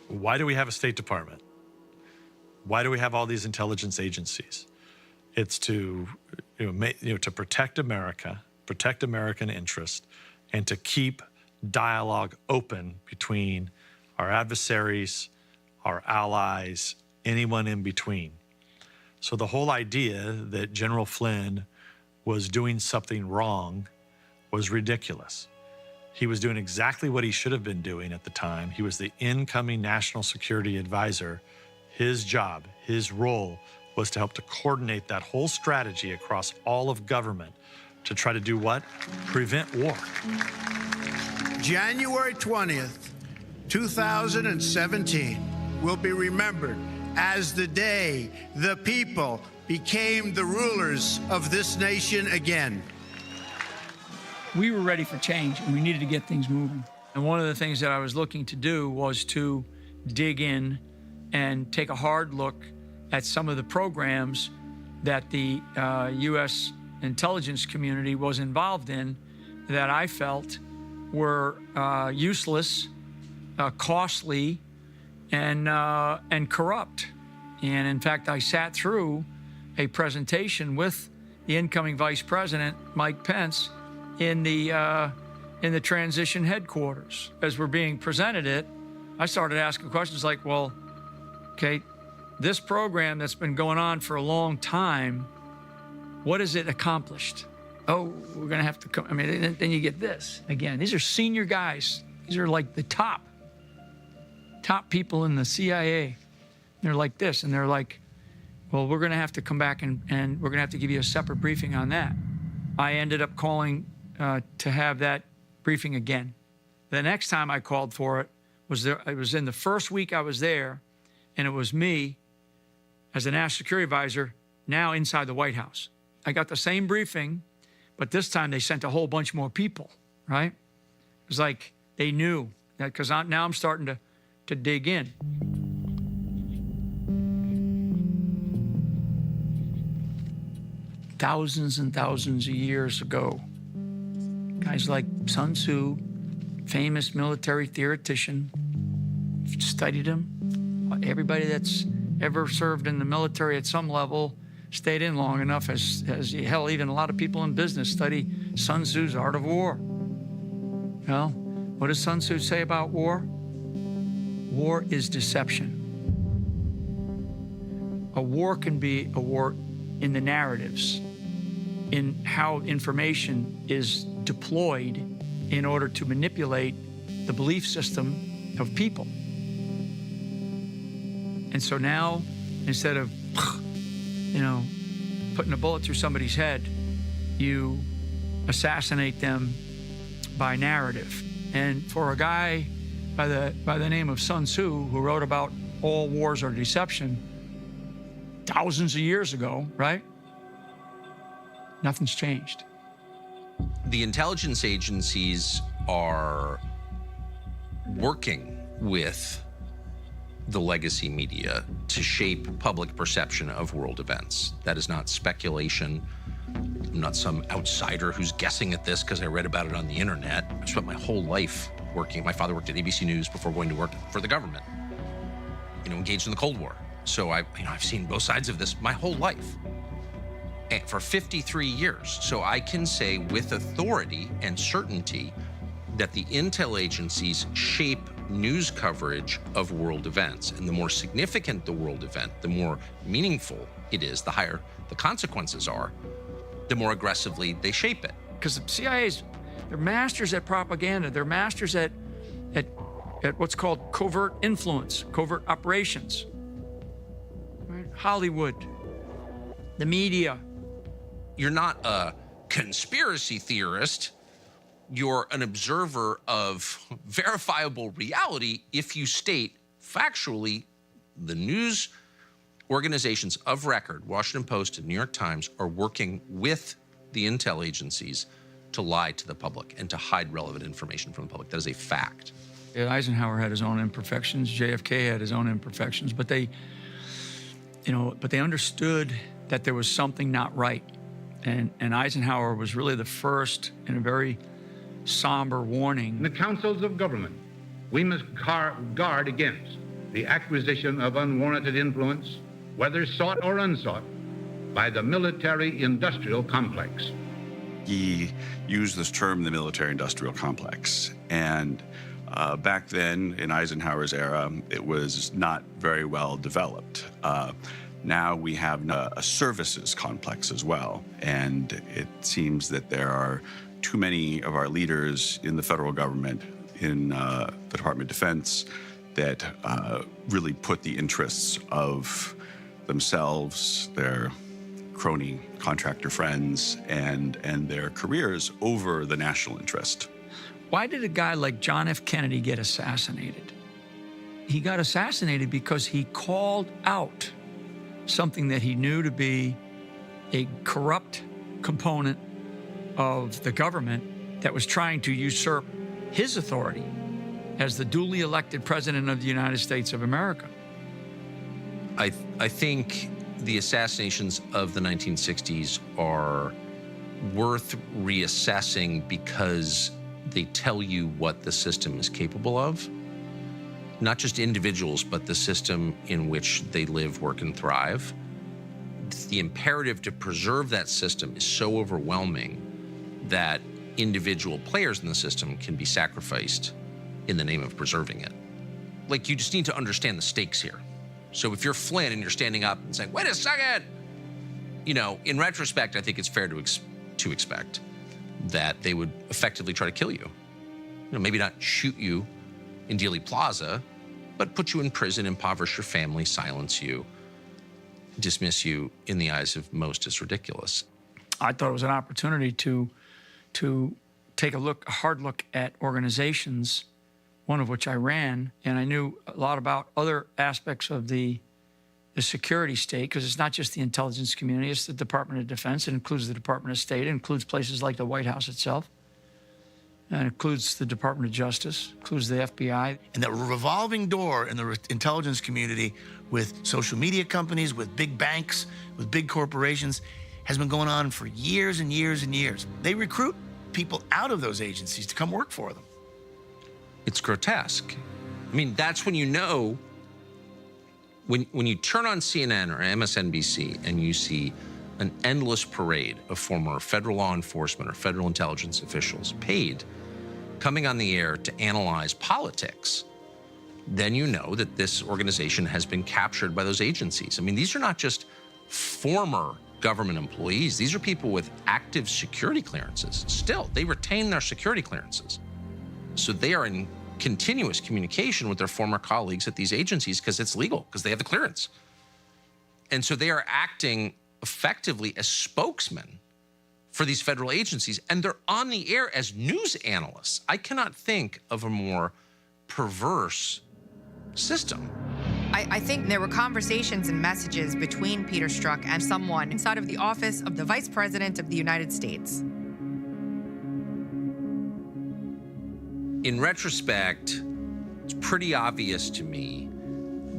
Speaker 2: Why do we have a State Department? Why do we have all these intelligence agencies? It's to, to protect America, protect American interest, and to keep dialogue open between our adversaries, our allies, anyone in between. So the whole idea that General Flynn was doing something wrong was ridiculous. He was doing exactly what he should have been doing at the time. He was the incoming national security advisor. His job, his role, was to help to coordinate that whole strategy across all of government to try to do what? Prevent war.
Speaker 4: January 20th, 2017 will be remembered as the day the people became the rulers of this nation again.
Speaker 1: We were ready for change, and we needed to get things moving. And one of the things that I was looking to do was to dig in and take a hard look at some of the programs that the U.S. intelligence community was involved in that I felt were useless, costly, and corrupt. And in fact, I sat through a presentation with the incoming Vice President, Mike Pence, in the transition headquarters. As we're being presented it, I started asking questions like, well, okay, this program that's been going on for a long time, what has it accomplished? Oh, we're gonna have to come, then you get this. Again, these are senior guys. These are like the top people in the CIA. They're like this, and they're like, well, we're gonna have to come back and we're gonna have to give you a separate briefing on that. I ended up calling to have that briefing again. The next time I called for it was in the first week I was there, and it was me as a national security advisor now inside the White House. I got the same briefing, but this time they sent a whole bunch more people, right? It was like they knew that, because now I'm starting to dig in. Thousands and thousands of years ago, guys like Sun Tzu, famous military theoretician, studied him. Everybody that's ever served in the military at some level stayed in long enough, as hell, even a lot of people in business study Sun Tzu's Art of War. Well, what does Sun Tzu say about war? War is deception. A war can be a war in the narratives, in how information is deployed in order to manipulate the belief system of people. And so now, instead of, putting a bullet through somebody's head, you assassinate them by narrative. And for a guy by the name of Sun Tzu, who wrote about all wars are deception thousands of years ago, right? Nothing's changed.
Speaker 5: The intelligence agencies are working with the legacy media to shape public perception of world events. That is not speculation. I'm not some outsider who's guessing at this because I read about it on the internet. I spent my whole life working. My father worked at ABC News before going to work for the government, engaged in the Cold War. So I've seen both sides of this my whole life. And for 53 years. So I can say with authority and certainty that the intel agencies shape news coverage of world events. And the more significant the world event, the more meaningful it is, the higher the consequences are, the more aggressively they shape it.
Speaker 1: Because the CIA's, they're masters at propaganda. They're masters at what's called covert influence, covert operations. Right? Hollywood, the media.
Speaker 5: You're not a conspiracy theorist. You're an observer of verifiable reality if you state factually the news organizations of record, Washington Post and New York Times, are working with the intel agencies to lie to the public and to hide relevant information from the public. That is a fact.
Speaker 1: Eisenhower had his own imperfections. JFK had his own imperfections, but they understood that there was something not right. And Eisenhower was really the first in a very somber warning.
Speaker 12: In the councils of government, we must guard against the acquisition of unwarranted influence, whether sought or unsought, by the military-industrial complex.
Speaker 14: He used this term, the military-industrial complex. And back then, in Eisenhower's era, it was not very well developed. Now we have a services complex as well. And it seems that there are too many of our leaders in the federal government, in the Department of Defense, that really put the interests of themselves, their crony contractor friends, and their careers over the national interest.
Speaker 1: Why did a guy like John F. Kennedy get assassinated? He got assassinated because he called out something that he knew to be a corrupt component of the government that was trying to usurp his authority as the duly elected president of the United States of America.
Speaker 5: I think the assassinations of the 1960s are worth reassessing because they tell you what the system is capable of. Not just individuals, but the system in which they live, work, and thrive. The imperative to preserve that system is so overwhelming that individual players in the system can be sacrificed in the name of preserving it. Like, you just need to understand the stakes here. So if you're Flynn and you're standing up and saying, wait a second, in retrospect, I think it's fair to expect that they would effectively try to kill you. Maybe not shoot you in Dealey Plaza, but put you in prison, impoverish your family, silence you, dismiss you in the eyes of most as ridiculous.
Speaker 1: I thought it was an opportunity to take a hard look at organizations, one of which I ran, and I knew a lot about other aspects of the security state, because it's not just the intelligence community, it's the Department of Defense. It includes the Department of State. It includes places like the White House itself. And it includes the Department of Justice, includes the FBI.
Speaker 9: And that revolving door in the intelligence community with social media companies, with big banks, with big corporations, has been going on for years and years and years. They recruit people out of those agencies to come work for them.
Speaker 5: It's grotesque. I mean, that's when you know, when you turn on CNN or MSNBC and you see an endless parade of former federal law enforcement or federal intelligence officials paid coming on the air to analyze politics, then you know that this organization has been captured by those agencies. I mean, these are not just former government employees. These are people with active security clearances. Still, they retain their security clearances. So they are in continuous communication with their former colleagues at these agencies because it's legal, because they have the clearance. And so they are acting effectively as spokesmen for these federal agencies, and they're on the air as news analysts. I cannot think of a more perverse system.
Speaker 13: I think there were conversations and messages between Peter Strzok and someone inside of the office of the Vice President of the United States.
Speaker 5: In retrospect, it's pretty obvious to me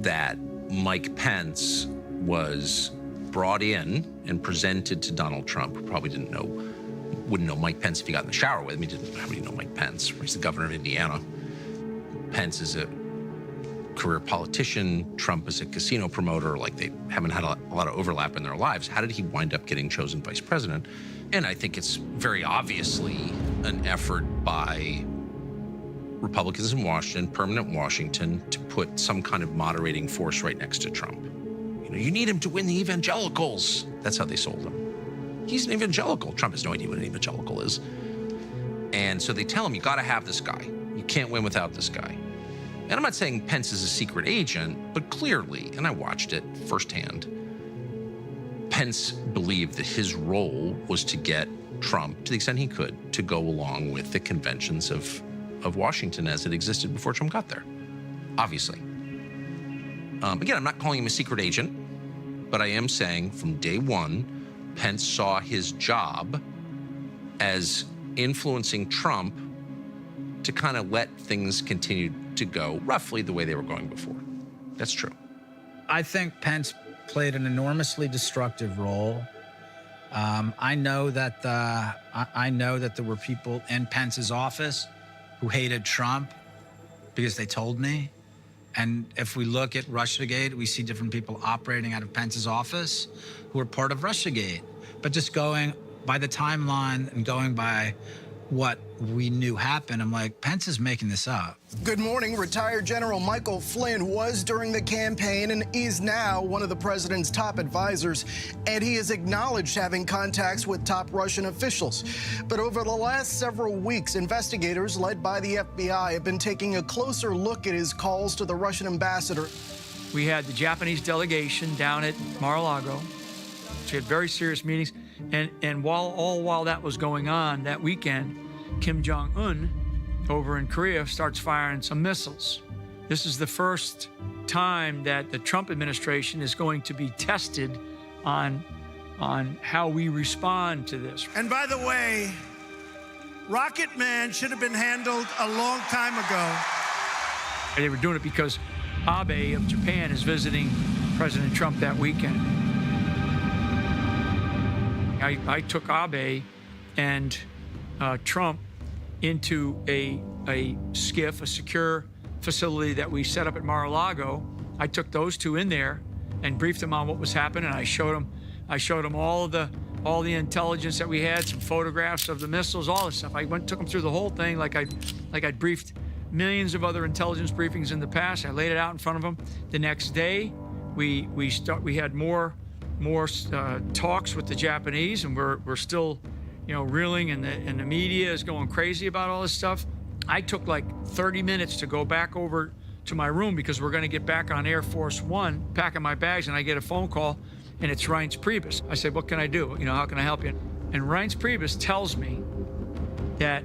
Speaker 5: that Mike Pence was brought in and presented to Donald Trump, who probably wouldn't know Mike Pence if he got in the shower with him. He didn't really know Mike Pence. He's the governor of Indiana. Pence is a career politician. Trump is a casino promoter. Like, they haven't had a lot of overlap in their lives. How did he wind up getting chosen vice president? And I think it's very obviously an effort by Republicans in Washington, permanent Washington, to put some kind of moderating force right next to Trump. You know, you need him to win the evangelicals. That's how they sold him. He's an evangelical. Trump has no idea what an evangelical is. And so they tell him, you got to have this guy. You can't win without this guy. And I'm not saying Pence is a secret agent, but clearly, and I watched it firsthand, Pence believed that his role was to get Trump, to the extent he could, to go along with the conventions of Washington as it existed before Trump got there, obviously. Again, I'm not calling him a secret agent, but I am saying from day one, Pence saw his job as influencing Trump to kind of let things continue to go roughly the way they were going before. That's true.
Speaker 15: I think Pence played an enormously destructive role. I know that there were people in Pence's office who hated Trump because they told me. And if we look at Russiagate, we see different people operating out of Pence's office who are part of Russiagate. But just going by the timeline and going by what we knew happened, I'm like, Pence is making this up.
Speaker 18: Good morning. Retired General Michael Flynn was during the campaign and is now one of the president's top advisors, and he has acknowledged having contacts with top Russian officials. But over the last several weeks, investigators led by the FBI have been taking a closer look at his calls to the Russian ambassador.
Speaker 1: We had the Japanese delegation down at Mar-a-Lago. We had very serious meetings. And while that was going on that weekend, Kim Jong-un over in Korea starts firing some missiles. This is the first time that the Trump administration is going to be tested on how we respond to this.
Speaker 4: And by the way, Rocket Man should have been handled a long time ago.
Speaker 1: They were doing it because Abe of Japan is visiting President Trump that weekend. I took Abe and Trump into a SCIF, a secure facility that we set up at Mar-a-Lago. I took those two in there and briefed them on what was happening. I showed them all the intelligence that we had, some photographs of the missiles, all this stuff. I took them through the whole thing like I'd briefed millions of other intelligence briefings in the past. I laid it out in front of them. The next day, we had more talks with the Japanese, and we're still, reeling, and the media is going crazy about all this stuff. I took like 30 minutes to go back over to my room because we're going to get back on Air Force One, packing my bags, and I get a phone call, and it's Reince Priebus. I said, "What can I do? How can I help you?" And Reince Priebus tells me that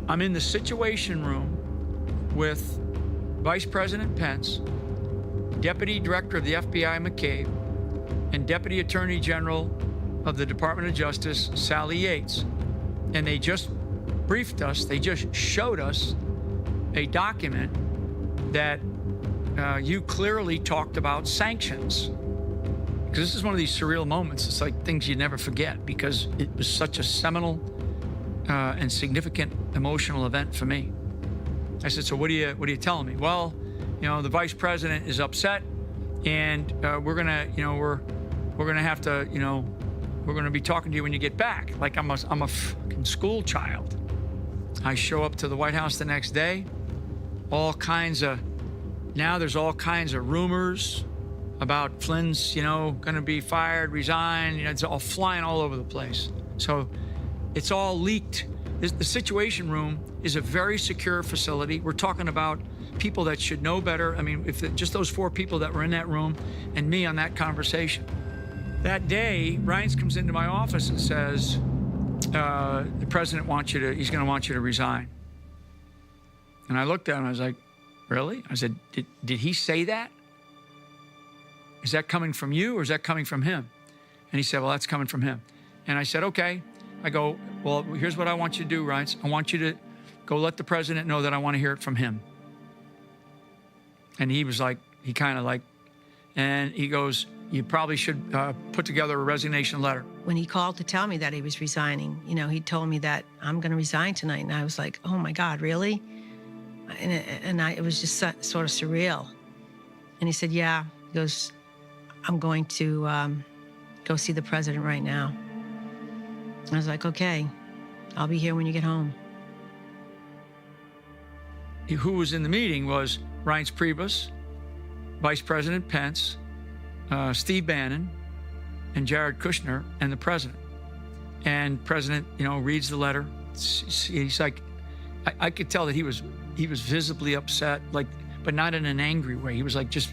Speaker 1: I'm in the Situation Room with Vice President Pence, Deputy Director of the FBI McCabe, and Deputy Attorney General of the Department of Justice, Sally Yates. And they just briefed us, they just showed us a document that you clearly talked about sanctions. Because this is one of these surreal moments. It's like things you never forget because it was such a seminal and significant emotional event for me. I said, "So what are you telling me?" "Well, the vice president is upset, and we're gonna have to, we're gonna be talking to you when you get back." Like I'm a fucking school child. I show up to the White House the next day. Now there's all kinds of rumors about Flynn's, going to be fired, resign. It's all flying all over the place. So it's all leaked. The Situation Room is a very secure facility. We're talking about people that should know better. I mean, if just those 4 people that were in that room and me on that conversation. That day, Reince comes into my office and says, the president he's going to want you to resign. And I looked at him, I was like, really? I said, did he say that? Is that coming from you or is that coming from him? And he said, well, that's coming from him. And I said, okay. I go, well, here's what I want you to do, Reince. I want you to go let the president know that I want to hear it from him. And he was like, and he goes, you probably should put together a resignation letter.
Speaker 16: When he called to tell me that he was resigning, he told me that I'm going to resign tonight. And I was like, oh my God, really? And it was just sort of surreal. And he said, yeah. He goes, I'm going to go see the president right now. I was like, okay, I'll be here when you get home.
Speaker 1: Who was in the meeting was Reince Priebus, Vice President Pence, Steve Bannon, and Jared Kushner, and the president. And president, reads the letter. He's like, I could tell that he was visibly upset, but not in an angry way. He was just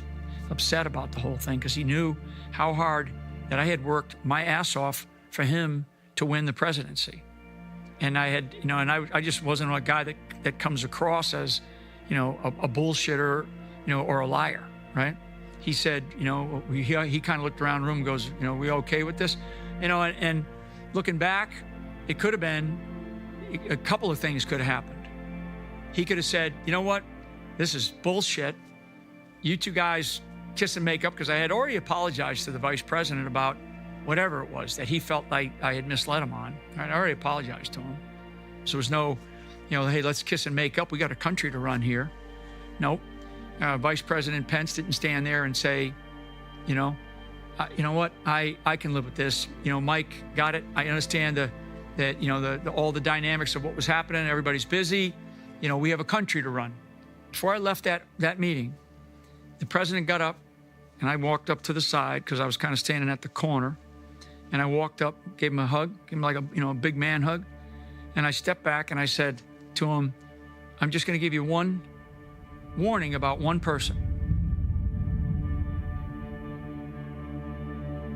Speaker 1: upset about the whole thing because he knew how hard that I had worked my ass off for him to win the presidency. And I had, I just wasn't a guy that comes across as, a bullshitter, or a liar, right? He said, he kind of looked around the room and goes, we okay with this? And looking back, it could have been, a couple of things could have happened. He could have said, you know what? This is bullshit. You two guys kiss and make up, because I had already apologized to the vice president about whatever it was that he felt like I had misled him on. I already apologized to him. So there was no, hey, let's kiss and make up. We got a country to run here. Nope. Vice President Pence didn't stand there and say, you know what, I can live with this. Mike got it. I understand all the dynamics of what was happening. Everybody's busy. We have a country to run. Before I left that meeting, the president got up and I walked up to the side because I was kind of standing at the corner. And I walked up, gave him a hug, gave him like a big man hug. And I stepped back and I said to him, I'm just going to give you one warning about one person.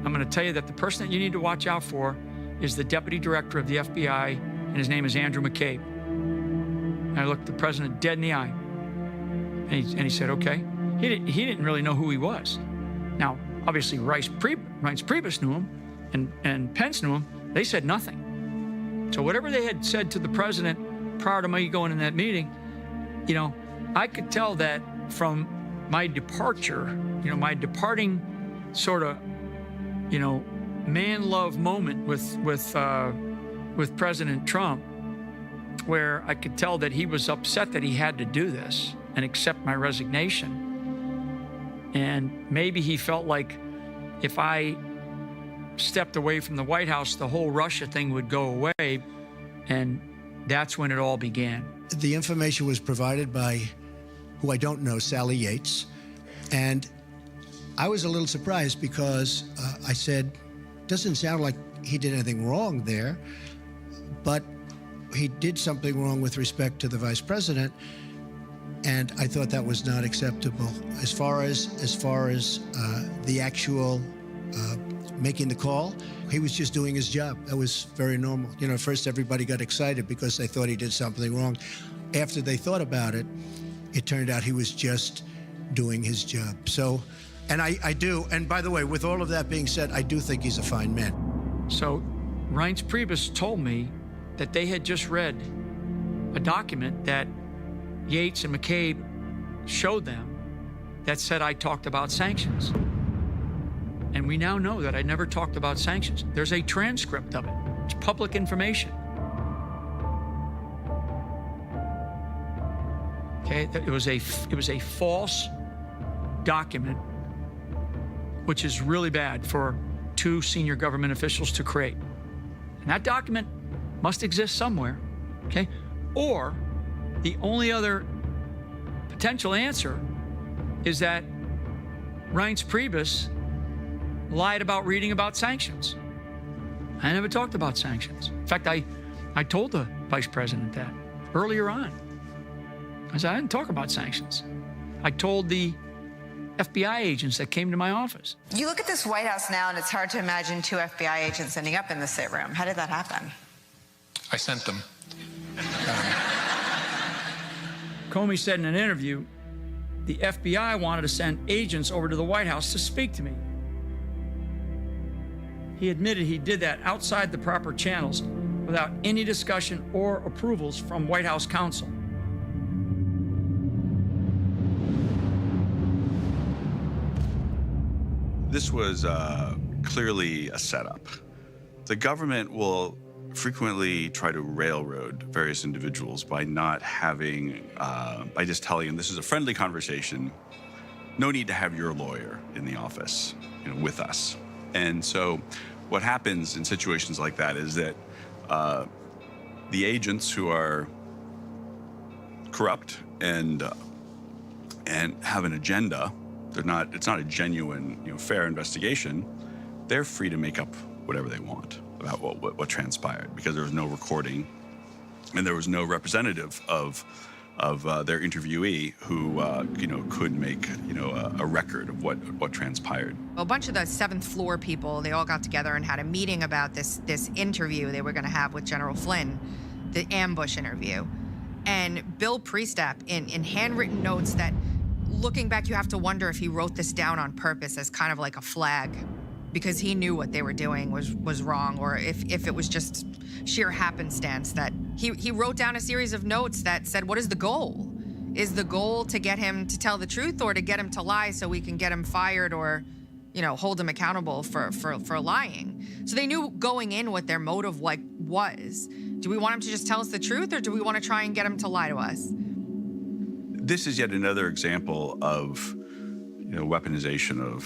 Speaker 1: I'm going to tell you that the person that you need to watch out for is the deputy director of the FBI, and his name is Andrew McCabe. And I looked the president dead in the eye. And he said, okay. He didn't really know who he was. Now, obviously, Reince Priebus knew him, and Pence knew him. They said nothing. So whatever they had said to the president prior to me going in that meeting, I could tell that from my departure, my departing sort of, man love moment with President Trump, where I could tell that he was upset that he had to do this and accept my resignation. And maybe he felt like if I stepped away from the White House, the whole Russia thing would go away. And that's when it all began.
Speaker 4: The information was provided by, who I don't know, Sally Yates. And I was a little surprised because I said, doesn't sound like he did anything wrong there, but he did something wrong with respect to the vice president. And I thought that was not acceptable. As far as the actual making the call, he was just doing his job. That was very normal. First everybody got excited because they thought he did something wrong. After they thought about it, it turned out he was just doing his job. So, and I do, and by the way, with all of that being said, I do think he's a fine man.
Speaker 1: So Reince Priebus told me that they had just read a document that Yates and McCabe showed them that said I talked about sanctions. And we now know that I never talked about sanctions. There's a transcript of it. It's public information. Okay, it was a false document, which is really bad for two senior government officials to create. And that document must exist somewhere, okay? Or the only other potential answer is that Reince Priebus lied about reading about sanctions. I never talked about sanctions. In fact, I told the vice president that earlier on. I said, I didn't talk about sanctions. I told the FBI agents that came to my office.
Speaker 3: You look at this White House now, and it's hard to imagine 2 FBI agents ending up in the sit room. How did that happen?
Speaker 17: I sent them.
Speaker 1: Comey said in an interview, the FBI wanted to send agents over to the White House to speak to me. He admitted he did that outside the proper channels without any discussion or approvals from White House counsel.
Speaker 14: This was clearly a setup. The government will frequently try to railroad various individuals by not having, by just telling them this is a friendly conversation. No need to have your lawyer in the office, with us. And so what happens in situations like that is that the agents who are corrupt and have an agenda, it's not a genuine, fair investigation, they're free to make up whatever they want about what transpired, because there was no recording and there was no representative of their interviewee who could make a record of what transpired.
Speaker 13: A bunch of the 7th floor people, they all got together and had a meeting about this interview they were going to have with General Flynn, the ambush interview. And Bill Priestap, in handwritten notes that, looking back, you have to wonder if he wrote this down on purpose as kind of like a flag, because he knew what they were doing was wrong, or if it was just sheer happenstance that he wrote down a series of notes that said, what is the goal? Is the goal to get him to tell the truth, or to get him to lie so we can get him fired, or hold him accountable for lying? So they knew going in what their motive was. Do we want him to just tell us the truth, or do we want to try and get him to lie to us?
Speaker 14: This is yet another example of weaponization of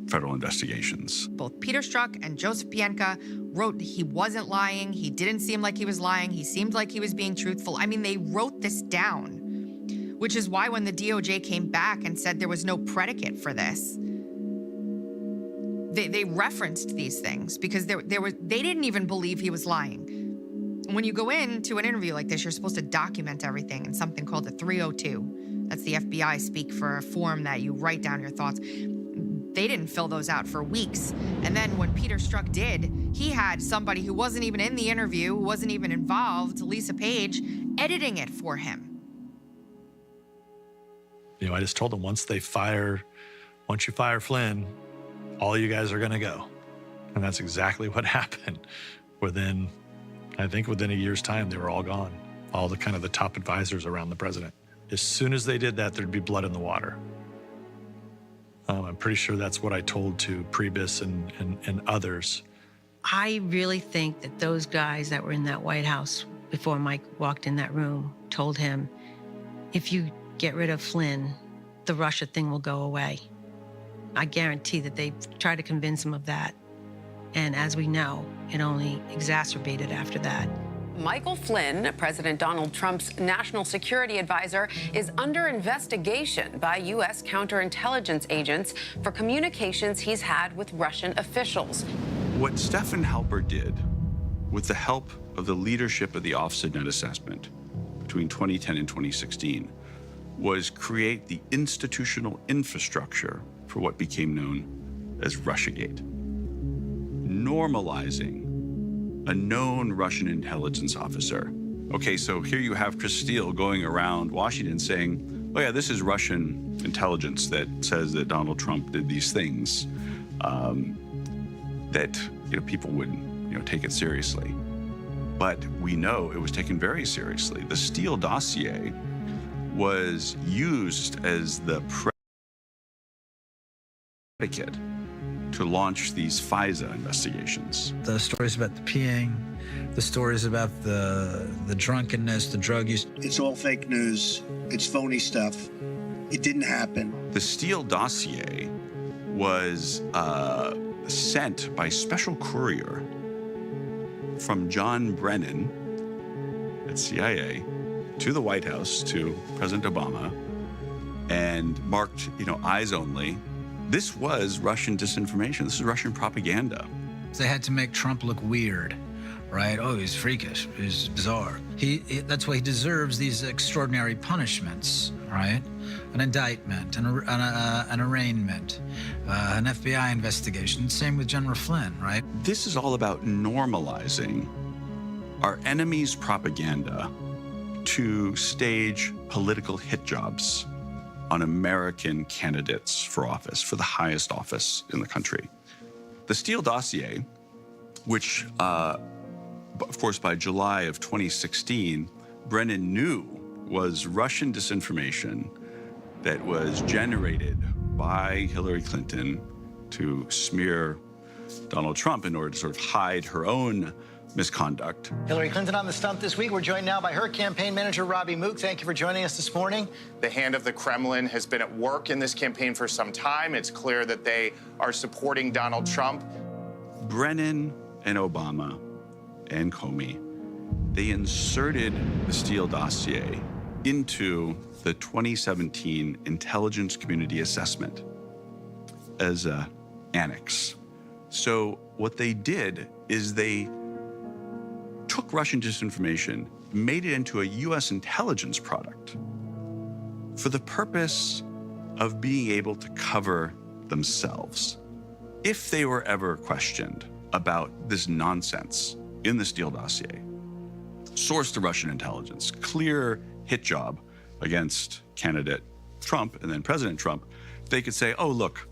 Speaker 14: federal investigations.
Speaker 13: Both Peter Strzok and Joseph Pienka wrote he wasn't lying. He didn't seem like he was lying. He seemed like he was being truthful. I mean, they wrote this down, which is why when the DOJ came back and said there was no predicate for this, they referenced these things because they didn't even believe he was lying. When you go into an interview like this, you're supposed to document everything in something called a 302. That's the FBI speak for a form that you write down your thoughts. They didn't fill those out for weeks. And then when Peter Strzok did, he had somebody who wasn't even in the interview, who wasn't even involved, Lisa Page, editing it for him.
Speaker 2: I just told them once you fire Flynn, all you guys are gonna go. And that's exactly what happened. Within a year's time, they were all gone. All the top advisors around the president. As soon as they did that, there'd be blood in the water. I'm pretty sure that's what I told to Priebus and others.
Speaker 16: I really think that those guys that were in that White House before Mike walked in that room told him, if you get rid of Flynn, the Russia thing will go away. I guarantee that they tried to convince him of that. And as we know, it only exacerbated after that.
Speaker 20: Michael Flynn, President Donald Trump's national security advisor, is under investigation by U.S. counterintelligence agents for communications he's had with Russian officials.
Speaker 14: What Stephen Halper did, with the help of the leadership of the Office of Net Assessment between 2010 and 2016, was create the institutional infrastructure for what became known as Russiagate, normalizing a known Russian intelligence officer. Okay, so here you have Chris Steele going around Washington saying, oh yeah, this is Russian intelligence that says that Donald Trump did these things, that people wouldn't take it seriously. But we know it was taken very seriously. The Steele dossier was used as the predicate to launch these FISA investigations.
Speaker 15: The stories about the peeing, the stories about the drunkenness, the drug use.
Speaker 4: It's all fake news. It's phony stuff. It didn't happen.
Speaker 14: The Steele dossier was sent by special courier from John Brennan at CIA to the White House, to President Obama, and marked, eyes only, This was Russian disinformation. This is Russian propaganda.
Speaker 15: They had to make Trump look weird, right? Oh, he's freakish, he's bizarre. That's why he deserves these extraordinary punishments, right? An indictment, an arraignment, an FBI investigation. Same with General Flynn, right?
Speaker 14: This is all about normalizing our enemy's propaganda to stage political hit jobs on American candidates for office, for the highest office in the country. The Steele dossier, which, of course, by July of 2016, Brennan knew was Russian disinformation that was generated by Hillary Clinton to smear Donald Trump in order to sort of hide her own misconduct.
Speaker 7: Hillary Clinton on the stump this week. We're joined now by her campaign manager, Robbie Mook. Thank you for joining us this morning.
Speaker 19: The hand of the Kremlin has been at work in this campaign for some time. It's clear that they are supporting Donald Trump.
Speaker 14: Brennan and Obama and Comey, they inserted the Steele dossier into the 2017 Intelligence Community Assessment as an annex. So what they did is they took Russian disinformation, made it into a U.S. intelligence product for the purpose of being able to cover themselves. If they were ever questioned about this nonsense in the Steele dossier, source to Russian intelligence, clear hit job against candidate Trump and then President Trump, they could say, oh, look,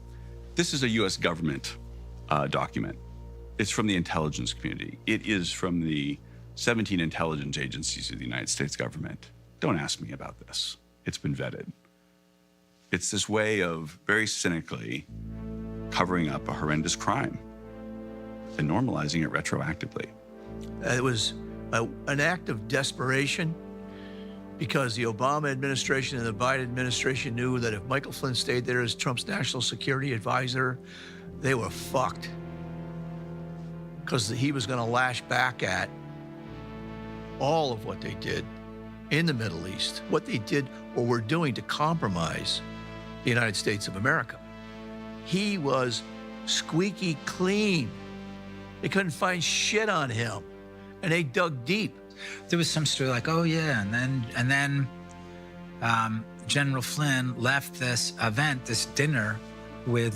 Speaker 14: this is a U.S. government document. It's from the intelligence community. It is from the 17 intelligence agencies of the United States government. Don't ask me about this. It's been vetted. It's this way of very cynically covering up a horrendous crime and normalizing it retroactively.
Speaker 9: It was an act of desperation because the Obama administration and the Biden administration knew that if Michael Flynn stayed there as Trump's national security advisor, they were fucked. Because he was going to lash back at all of what they did in the Middle East, what they did or were doing to compromise the United States of America. He was squeaky clean. They couldn't find shit on him, and they dug deep.
Speaker 15: There was some story like, oh yeah, and then General Flynn left this event, this dinner, with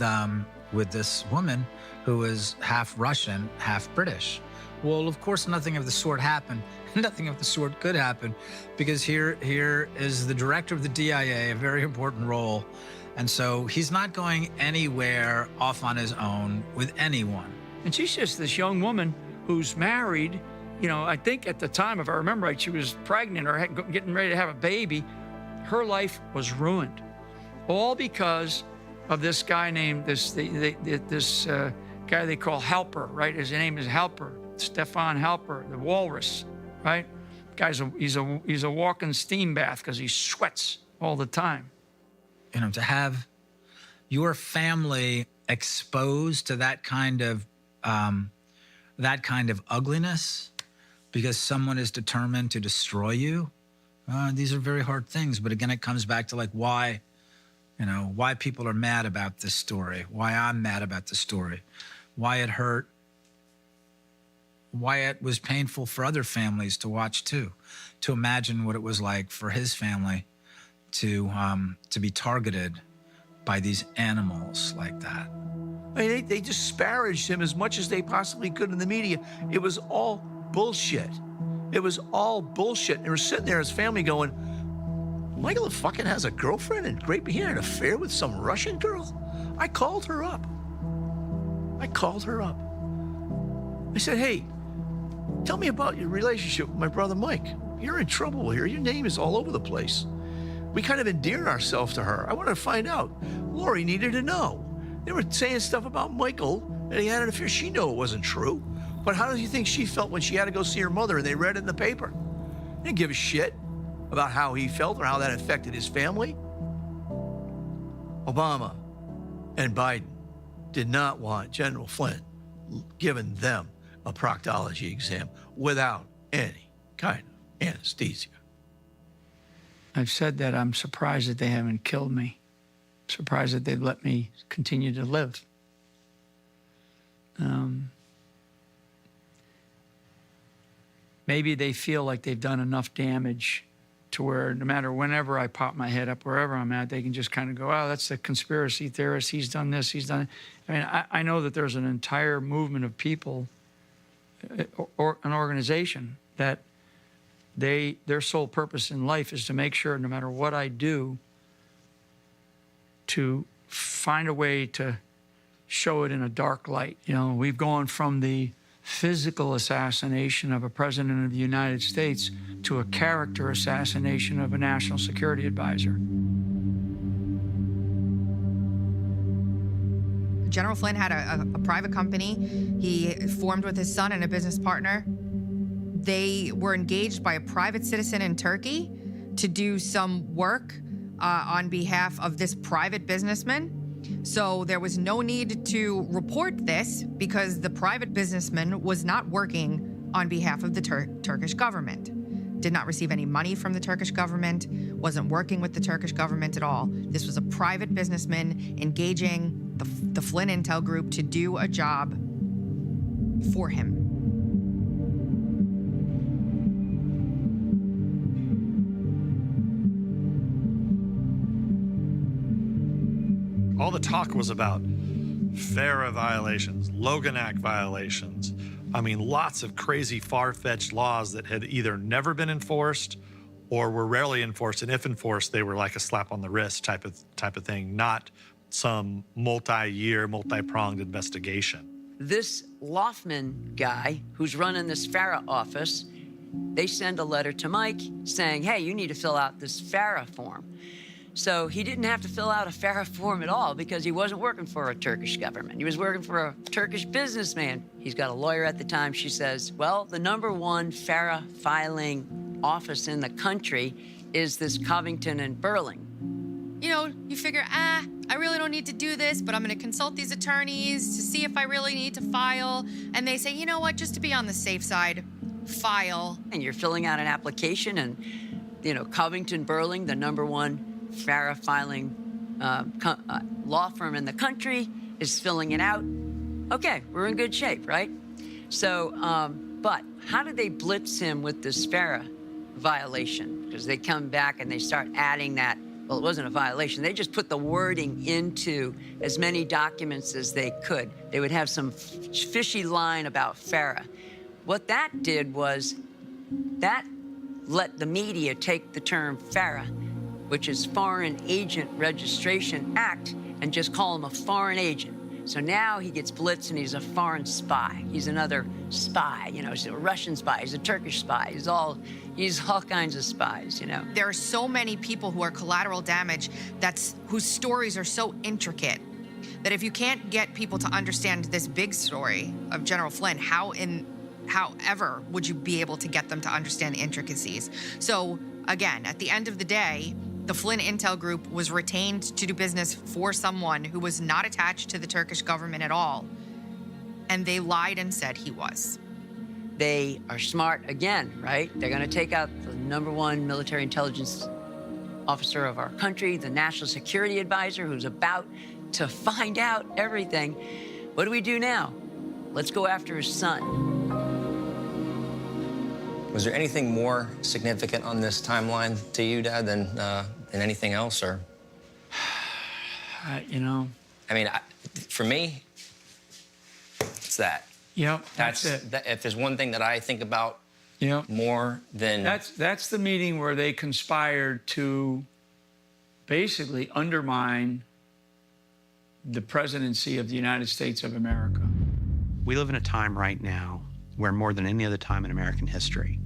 Speaker 15: this woman who was half Russian, half British. Well, of course, nothing of the sort happened. Nothing of the sort could happen, because here is the director of the DIA, a very important role, and so he's not going anywhere off on his own with anyone.
Speaker 1: And she's just this young woman who's married. You know, I think at the time, if I remember right, she was pregnant or getting ready to have a baby. Her life was ruined, all because of this guy named this guy they call Helper, right? His name is Helper, Stefan Helper, the walrus, right? He's a walking steam bath because he sweats all the time.
Speaker 15: You know, to have your family exposed to that kind of ugliness because someone is determined to destroy you, these are very hard things. But again, it comes back to like why people are mad about this story, why I'm mad about the story, why it hurt, why it was painful for other families to watch too, to imagine what it was like for his family to be targeted by these animals like that.
Speaker 9: I mean, they disparaged him as much as they possibly could in the media. It was all bullshit. It was all bullshit. And they were sitting there as family going, Michael fucking has a girlfriend and he had an affair with some Russian girl? I called her up. I said, hey, tell me about your relationship with my brother Mike. You're in trouble here. Your name is all over the place. We kind of endeared ourselves to her. I wanted to find out. Lori needed to know. They were saying stuff about Michael, and he had an affair. She knew it wasn't true. But how do you think she felt when she had to go see her mother and they read it in the paper? They didn't give a shit about how he felt or how that affected his family. Obama and Biden did not want General Flynn giving them a proctology exam without any kind of anesthesia.
Speaker 1: I've said that I'm surprised that they haven't killed me. surprised that they'd let me continue to live. Maybe they feel like they've done enough damage to where no matter whenever I pop my head up, wherever I'm at, they can just kind of go, oh, that's the conspiracy theorist. He's done this, he's done it. I mean, I know that there's an entire movement of people or an organization that their sole purpose in life is to make sure no matter what I do, to find a way to show it in a dark light. You know, we've gone from the physical assassination of a president of the United States to a character assassination of a national security advisor.
Speaker 13: General Flynn had a private company. He formed with his son and a business partner. They were engaged by a private citizen in Turkey to do some work on behalf of this private businessman. So there was no need to report this because the private businessman was not working on behalf of the Turkish government. Did not receive any money from the Turkish government, wasn't working with the Turkish government at all. This was a private businessman engaging the Flynn Intel Group to do a job for him.
Speaker 2: All the talk was about FARA violations, Logan Act violations. I mean, lots of crazy, far-fetched laws that had either never been enforced or were rarely enforced, and if enforced, they were like a slap on the wrist type of thing, not some multi-year, multi-pronged investigation.
Speaker 21: This Loftman guy who's running this FARA office, they send a letter to Mike saying, hey, you need to fill out this FARA form. So he didn't have to fill out a FARA form at all because he wasn't working for a Turkish government. He was working for a Turkish businessman. He's got a lawyer at the time. She says, well, the #1 FARA filing office in the country is this Covington and Burling.
Speaker 13: You know, you figure, I really don't need to do this, but I'm going to consult these attorneys to see if I really need to file. And they say, you know what, just to be on the safe side, file.
Speaker 21: And you're filling out an application and, you know, Covington Burling, the #1 FARA filing law firm in the country, is filling it out. Okay, we're in good shape, right? So, but how did they blitz him with this FARA violation? Because they come back and they start adding that. Well, it wasn't a violation. They just put the wording into as many documents as they could. They would have some fishy line about FARA. What that did was that let the media take the term FARA, which is Foreign Agent Registration Act, and just call him a foreign agent. So now he gets blitzed and he's a foreign spy. He's another spy, you know, he's a Russian spy, he's a Turkish spy, he's all kinds of spies, you know.
Speaker 13: There are so many people who are collateral damage whose stories are so intricate that if you can't get people to understand this big story of General Flynn, however would you be able to get them to understand the intricacies? So again, at the end of the day, the Flynn Intel Group was retained to do business for someone who was not attached to the Turkish government at all. And they lied and said he was.
Speaker 21: They are smart again, right? They're going to take out the #1 military intelligence officer of our country, the national security advisor, who's about to find out everything. What do we do now? Let's go after his son.
Speaker 22: Was there anything more significant on this timeline to you, Dad, than anything else, or?
Speaker 1: You know.
Speaker 22: I mean, for me, it's that.
Speaker 1: Yep, that's it.
Speaker 22: If there's one thing that I think about more than...
Speaker 1: That's the meeting where they conspired to basically undermine the presidency of the United States of America.
Speaker 23: We live in a time right now where more than any other time in American history,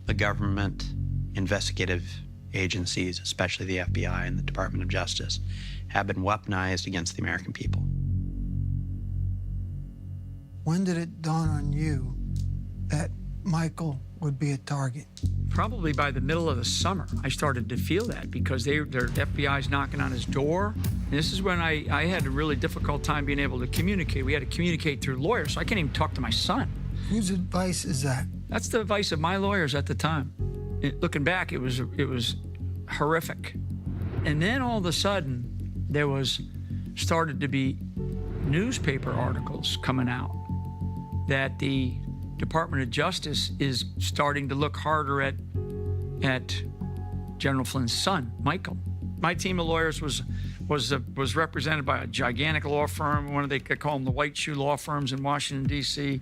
Speaker 23: the government, investigative agencies, especially the FBI and the Department of Justice, have been weaponized against the American people.
Speaker 24: When did it dawn on you that Michael would be a target?
Speaker 1: Probably by the middle of the summer, I started to feel that because their FBI's knocking on his door. And this is when I had a really difficult time being able to communicate. We had to communicate through lawyers, so I can't even talk to my son.
Speaker 24: Whose advice is that?
Speaker 1: That's the advice of my lawyers at the time. Looking back, it was horrific. And then all of a sudden, there started to be newspaper articles coming out that the Department of Justice is starting to look harder at General Flynn's son, Michael. My team of lawyers was represented by a gigantic law firm, they call them the white shoe law firms in Washington, D.C.,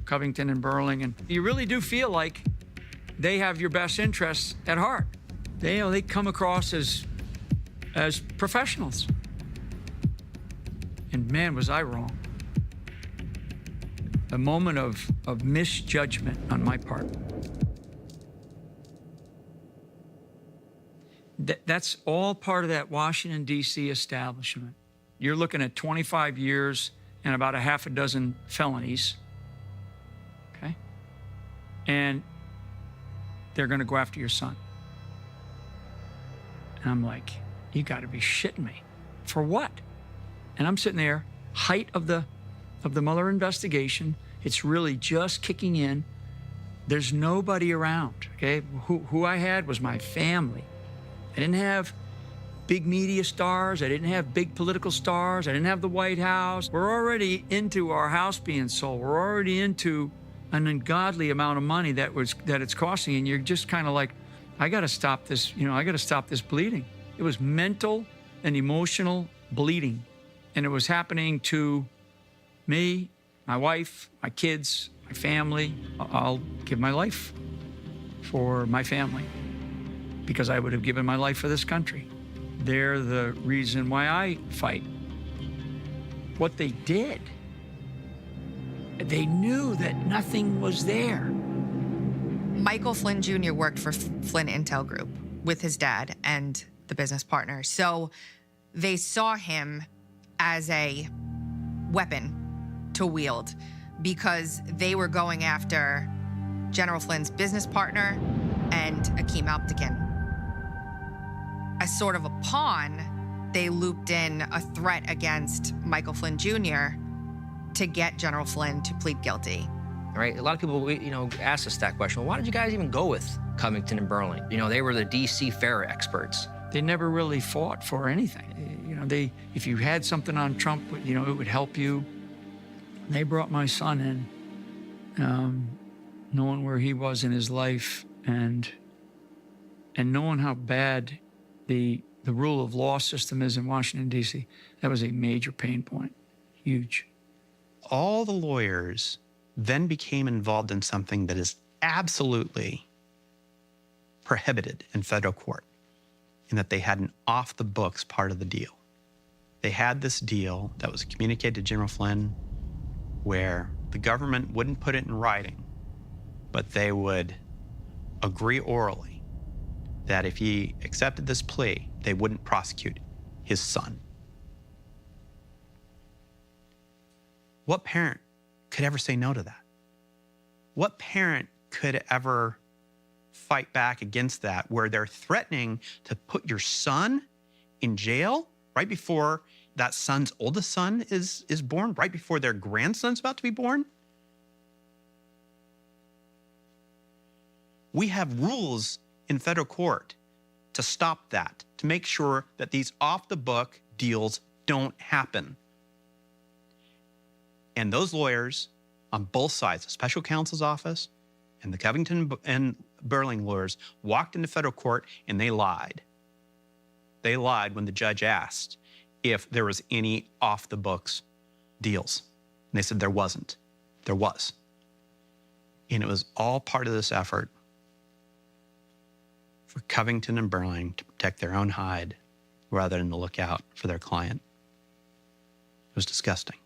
Speaker 1: Covington and Burling. And you really do feel like they have your best interests at heart. They come across as professionals. And man, was I wrong. A moment of misjudgment on my part. That's all part of that Washington, D.C. establishment. You're looking at 25 years and about a half a dozen felonies, okay? And they're gonna go after your son. And I'm like, you gotta be shitting me. For what? And I'm sitting there, height of the Mueller investigation. It's really just kicking in. There's nobody around, okay? Who I had was my family. I didn't have big media stars. I didn't have big political stars. I didn't have the White House. We're already into our house being sold. We're already into an ungodly amount of money that it's costing, and you're just kind of like, I got to stop this. I got to stop this bleeding. It was mental and emotional bleeding, and it was happening to me, my wife, my kids, my family. I'll give my life for my family because I would have given my life for this country. They're the reason why I fight. What they did, they knew that nothing was there.
Speaker 13: Michael Flynn Jr. worked for Flynn Intel Group with his dad and the business partner. So they saw him as a weapon to wield because they were going after General Flynn's business partner and Akeem Alptekin. As sort of a pawn, they looped in a threat against Michael Flynn Jr. to get General Flynn to plead guilty.
Speaker 22: Right? A lot of people, ask us that question. Well, why did you guys even go with Covington and Burling? They were the D.C. FARA experts.
Speaker 1: They never really fought for anything. If you had something on Trump, it would help you. They brought my son in, knowing where he was in his life and knowing how bad the rule of law system is in Washington, D.C. That was a major pain point, huge.
Speaker 23: All the lawyers then became involved in something that is absolutely prohibited in federal court, in that they had an off-the-books part of the deal. They had this deal that was communicated to General Flynn where the government wouldn't put it in writing, but they would agree orally that if he accepted this plea, they wouldn't prosecute his son. What parent could ever say no to that? What parent could ever fight back against that, where they're threatening to put your son in jail right before that son's oldest son is born, right before their grandson's about to be born? We have rules in federal court to stop that, to make sure that these off-the-book deals don't happen. And those lawyers on both sides, the special counsel's office and the Covington and Burling lawyers, walked into federal court and they lied. They lied when the judge asked if there was any off-the-books deals. And they said there wasn't. There was. And it was all part of this effort for Covington and Burling to protect their own hide rather than to look out for their client. It was disgusting.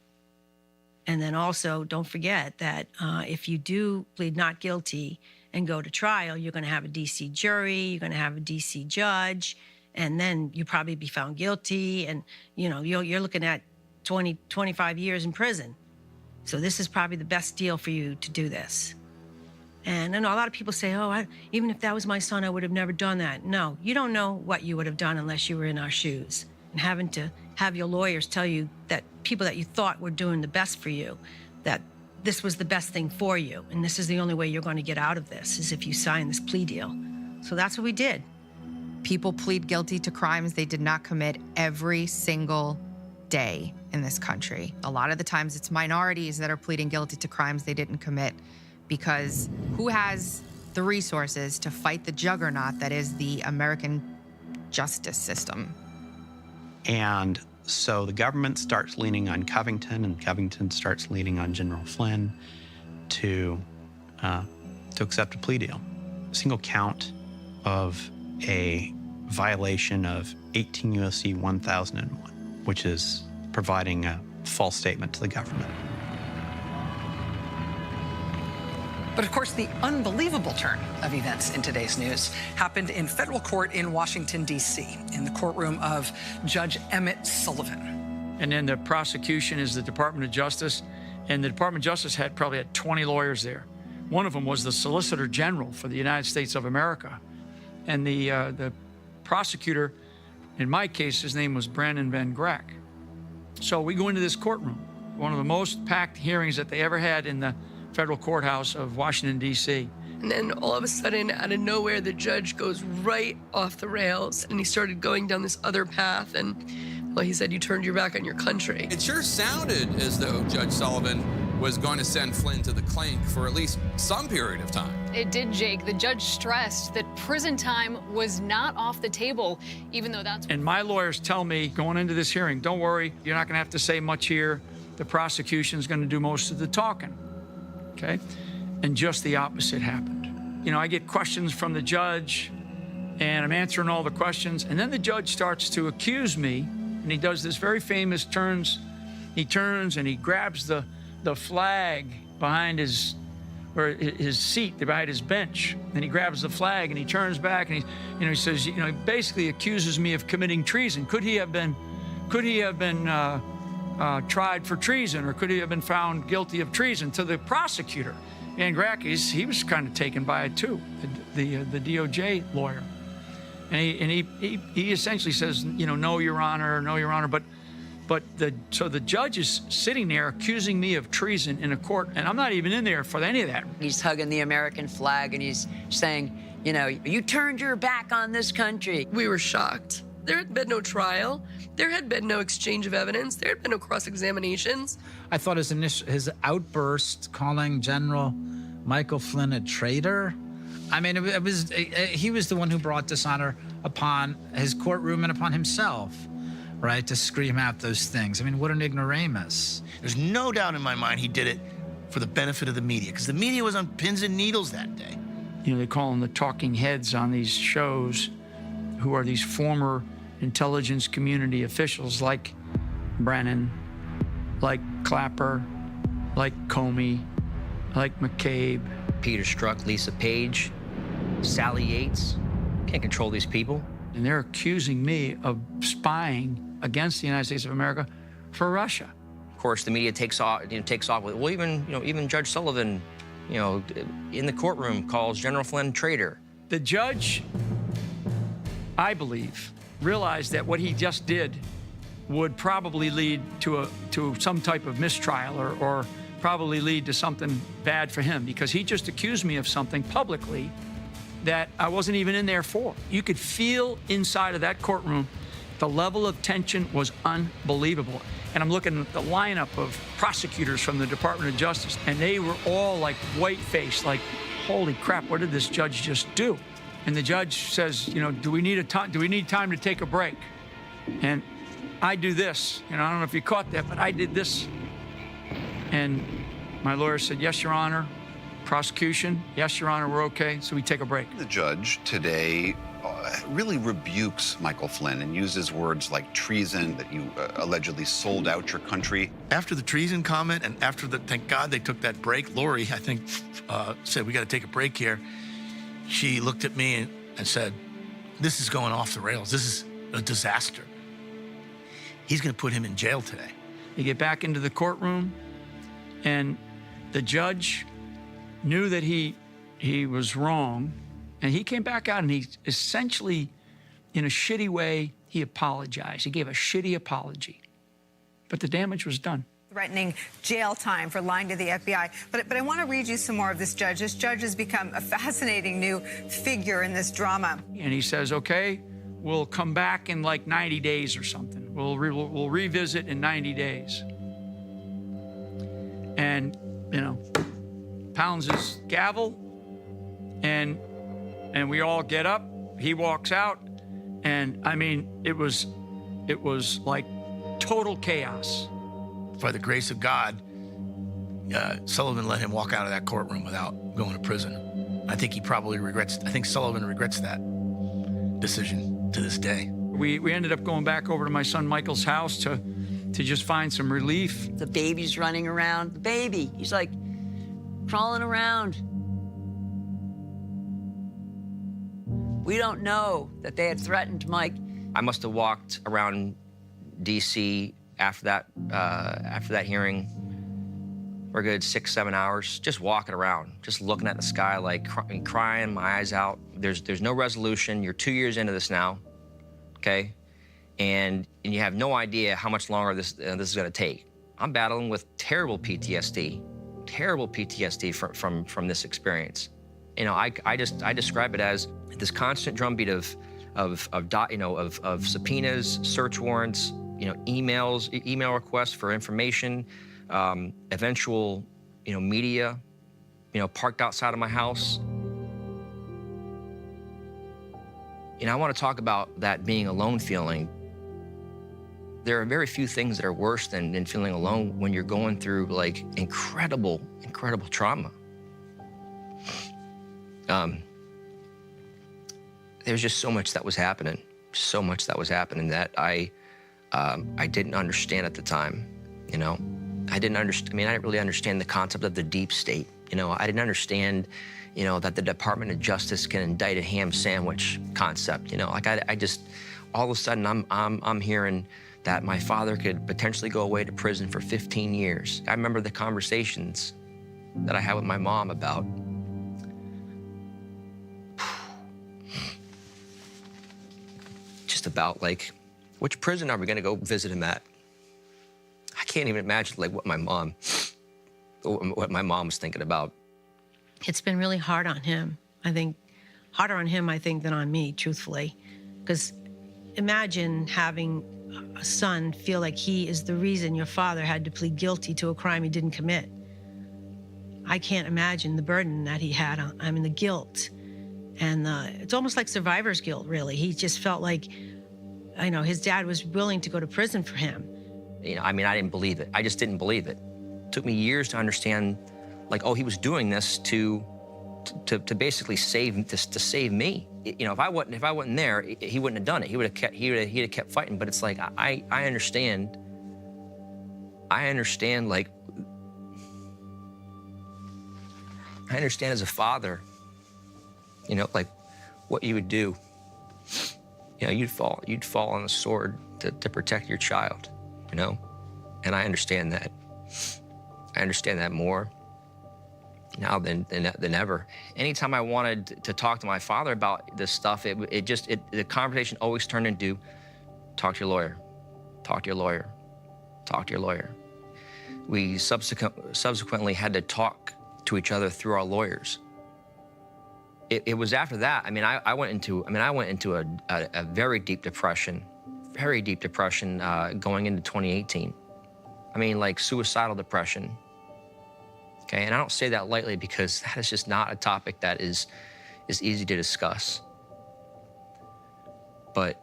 Speaker 16: And then also, don't forget that if you do plead not guilty and go to trial, you're going to have a D.C. jury, you're going to have a D.C. judge, and then you probably be found guilty. And, you're looking at 20, 25 years in prison. So this is probably the best deal for you to do this. And I know a lot of people say, even if that was my son, I would have never done that. No, you don't know what you would have done unless you were in our shoes. And having to have your lawyers tell you that people that you thought were doing the best for you, that this was the best thing for you, and this is the only way you're going to get out of this, is if you sign this plea deal. So that's what we did.
Speaker 13: People plead guilty to crimes they did not commit every single day in this country. A lot of the times it's minorities that are pleading guilty to crimes they didn't commit, because who has the resources to fight the juggernaut that is the American justice system?
Speaker 23: And so the government starts leaning on Covington, and Covington starts leaning on General Flynn to accept a plea deal. A single count of a violation of 18 U.S.C. 1001, which is providing a false statement to the government.
Speaker 6: But of course, the unbelievable turn of events in today's news happened in federal court in Washington, D.C., in the courtroom of Judge Emmett Sullivan.
Speaker 1: And then the prosecution is the Department of Justice, and the Department of Justice probably had 20 lawyers there. One of them was the Solicitor General for the United States of America. And the prosecutor, in my case, his name was Brandon Van Grack. So we go into this courtroom, one of the most packed hearings that they ever had in the federal courthouse of Washington, D.C.
Speaker 8: And then all of a sudden, out of nowhere, the judge goes right off the rails, and he started going down this other path, and, well, he said, you turned your back on your country.
Speaker 10: It sure sounded as though Judge Sullivan was going to send Flynn to the clink for at least some period of time.
Speaker 11: It did, Jake. The judge stressed that prison time was not off the table, even though that's...
Speaker 1: And my lawyers tell me, going into this hearing, don't worry, you're not going to have to say much here. The prosecution's going to do most of the talking, okay? And just the opposite happened. You know, I get questions from the judge, and I'm answering all the questions, and then the judge starts to accuse me, and he does this very famous he turns and he grabs the flag behind his seat, behind his bench, and he grabs the flag and he turns back and he says, he basically accuses me of committing treason. Could he have been tried for treason, or could he have been found guilty of treason? To the prosecutor, Van Grack, he was kind of taken by it too, the DOJ lawyer, and he essentially says, no, Your Honor, no, Your Honor, so the judge is sitting there accusing me of treason in a court, and I'm not even in there for any of that.
Speaker 21: He's hugging the American flag and he's saying, you turned your back on this country.
Speaker 8: We were shocked. There had been no trial. There had been no exchange of evidence. There had been no cross-examinations.
Speaker 15: I thought his outburst calling General Michael Flynn a traitor, I mean, he was the one who brought dishonor upon his courtroom and upon himself, right, to scream out those things. I mean, what an ignoramus.
Speaker 9: There's no doubt in my mind he did it for the benefit of the media, because the media was on pins and needles that day.
Speaker 1: They call them the talking heads on these shows, who are these former intelligence community officials like Brennan, like Clapper, like Comey, like McCabe.
Speaker 22: Peter Strzok, Lisa Page, Sally Yates. Can't control these people.
Speaker 1: And they're accusing me of spying against the United States of America for Russia.
Speaker 22: Of course, the media takes off with, well, even Judge Sullivan, in the courtroom calls General Flynn traitor.
Speaker 1: The judge, I believe, realized that what he just did would probably lead to some type of mistrial or probably lead to something bad for him, because he just accused me of something publicly that I wasn't even in there for. You could feel inside of that courtroom, the level of tension was unbelievable. And I'm looking at the lineup of prosecutors from the Department of Justice, and they were all like white-faced, like, holy crap, what did this judge just do? And the judge says, do we need time to take a break? And I do this. I don't know if you caught that, but I did this. And my lawyer said, yes, Your Honor. Prosecution, yes, Your Honor, we're okay, so we take a break.
Speaker 25: The judge today really rebukes Michael Flynn and uses words like treason, that you allegedly sold out your country.
Speaker 9: After the treason comment, and after thank God they took that break, Lori, I think, said, we got to take a break here. She looked at me and said, this is going off the rails. This is a disaster. He's going to put him in jail today.
Speaker 1: You get back into the courtroom, and the judge knew that he was wrong, and he came back out and he essentially, in a shitty way, he apologized. He gave a shitty apology, but the damage was done.
Speaker 3: Threatening jail time for lying to the FBI. But I want to read you some more of this judge. This judge has become a fascinating new figure in this drama.
Speaker 1: And he says, okay, we'll come back in like 90 days or something. We'll revisit in 90 days. And, you know, pounds his gavel, and we all get up. He walks out, and I mean, it was like total chaos.
Speaker 9: By the grace of God, Sullivan let him walk out of that courtroom without going to prison. I think Sullivan regrets that decision to this day.
Speaker 1: We ended up going back over to my son Michael's house to just find some relief.
Speaker 21: The baby's running around. The baby, he's like crawling around. We don't know that they had threatened Mike.
Speaker 22: I must have walked around D.C. after that hearing for a good 6-7 hours, just walking around, just looking at the sky, like crying my eyes out. There's no resolution. You're 2 years into this now, okay? And you have no idea how much longer this is going to take. I'm battling with terrible PTSD from this experience. You know, I describe it as this constant drumbeat of subpoenas, search warrants, you know, email requests for information, eventual, you know, media, you know, parked outside of my house. You know, I want to talk about that being alone feeling. There are very few things that are worse than feeling alone when you're going through like incredible trauma. There's just so much that was happening, that I didn't understand at the time, you know. I didn't really understand the concept of the deep state. You know, I didn't understand, you know, that the Department of Justice can indict a ham sandwich concept. You know, like I just, all of a sudden I'm hearing that my father could potentially go away to prison for 15 years. I remember the conversations that I had with my mom about just about like, which prison are we gonna go visit him at? I can't even imagine like what my mom was thinking about.
Speaker 16: It's been really hard on him. I think harder on him, than on me, truthfully. Because imagine having a son feel like he is the reason your father had to plead guilty to a crime he didn't commit. I can't imagine the burden that he had on, the guilt. And it's almost like survivor's guilt, really. He just felt like, I know, his dad was willing to go to prison for him.
Speaker 22: You know, I mean, I didn't believe it. I just didn't believe it. It took me years to understand, like, oh, he was doing this to basically save me. You know, if I wasn't there, he wouldn't have done it. He'd have kept fighting. But it's like I understand. I understand as a father, you know, like what you would do. You know, you'd fall on the sword to protect your child, you know? And I understand that. I understand that more now than ever. Anytime I wanted to talk to my father about this stuff, the conversation always turned into, talk to your lawyer, talk to your lawyer, talk to your lawyer. We subsequently had to talk to each other through our lawyers. It was after that. I mean, I went into a very deep depression going into 2018. I mean, like suicidal depression. Okay, and I don't say that lightly because that is just not a topic that is easy to discuss. But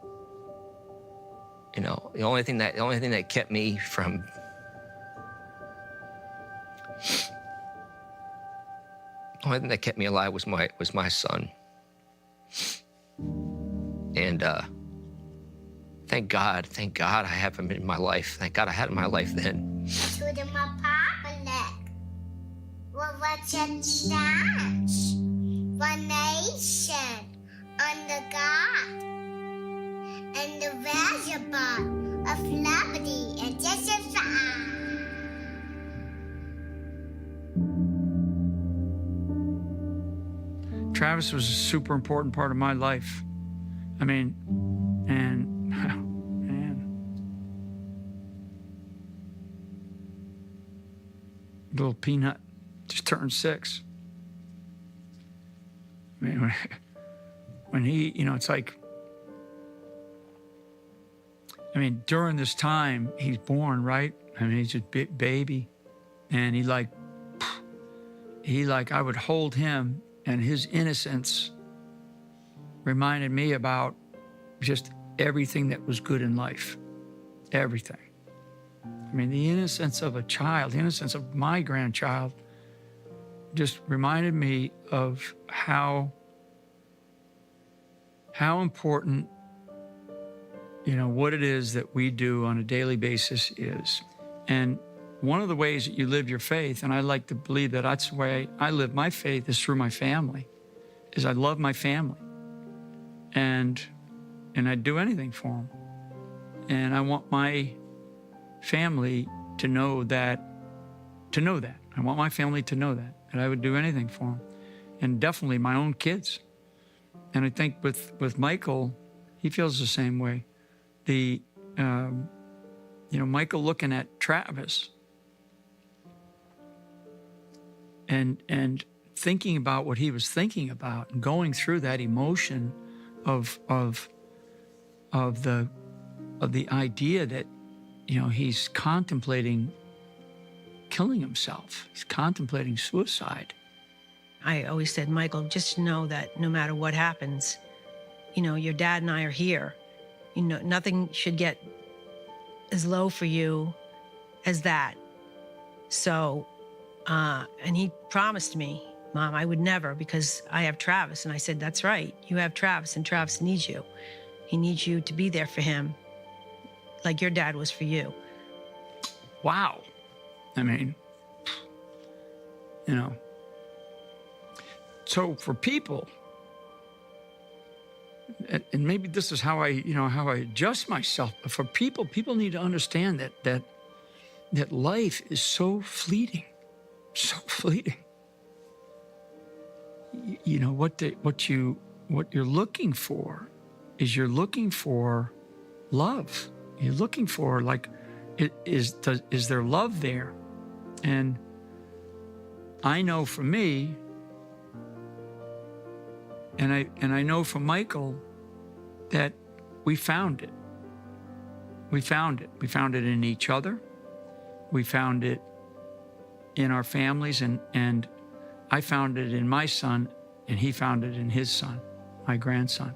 Speaker 22: you know, the only thing that kept me from the only thing that kept me alive was my son. And thank God I have him in my life. Thank God I had him in my life then.
Speaker 5: What's your stance? One nation under God and the reservoir of liberty and justice.
Speaker 1: Travis was a super important part of my life. I mean, and man, little peanut just turned 6. I mean, when he, you know, it's like I mean, during this time, he's born, right? I mean, he's a big baby. And I would hold him, and his innocence reminded me about just everything that was good in life. Everything. I mean, the innocence of a child, the innocence of my grandchild, just reminded me of how important, what it is that we do on a daily basis is. And one of the ways that you live your faith, and I like to believe that that's the way I live my faith, is through my family, is I love my family. And I'd do anything for them. And I want my family to know that. I want my family to know that I would do anything for them. And definitely my own kids. And I think with Michael, he feels the same way. Michael looking at Travis and thinking about what he was thinking about and going through that emotion of the idea that, he's contemplating killing himself. He's contemplating suicide.
Speaker 16: I always said, Michael, just know that no matter what happens, your dad and I are here. Nothing should get as low for you as that. So, and he promised me, Mom, I would never, because I have Travis. And I said, that's right. You have Travis, and Travis needs you. He needs you to be there for him like your dad was for you.
Speaker 1: Wow. I mean, so for people, and maybe this is how I adjust myself, but for people need to understand that life is so fleeting, so fleeting. What you're looking for is you're looking for love. You're looking for, is there love there? And I know for me, and I know for Michael, that we found it. We found it. We found it in each other. We found it in our families, and I found it in my son, and he found it in his son, my grandson.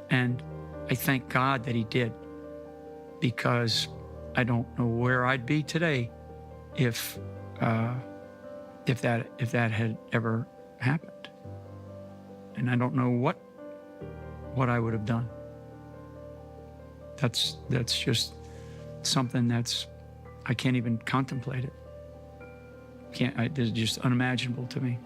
Speaker 1: And I thank God that he did, because I don't know where I'd be today if that had ever happened. And I don't know what I would have done. That's just something I can't even contemplate it. It's just unimaginable to me.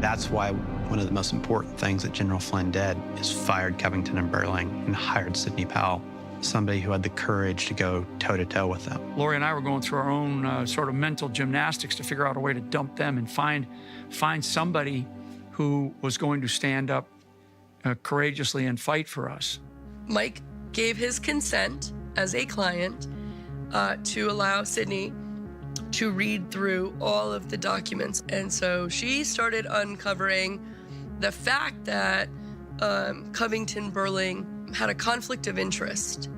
Speaker 23: That's why one of the most important things that General Flynn did is fired Covington and Burling and hired Sidney Powell, somebody who had the courage to go toe-to-toe with them.
Speaker 1: Lori and I were going through our own sort of mental gymnastics to figure out a way to dump them and find somebody who was going to stand up courageously and fight for us.
Speaker 8: Mike gave his consent as a client to allow Sidney to read through all of the documents. And so she started uncovering the fact that Covington Burling had a conflict of interest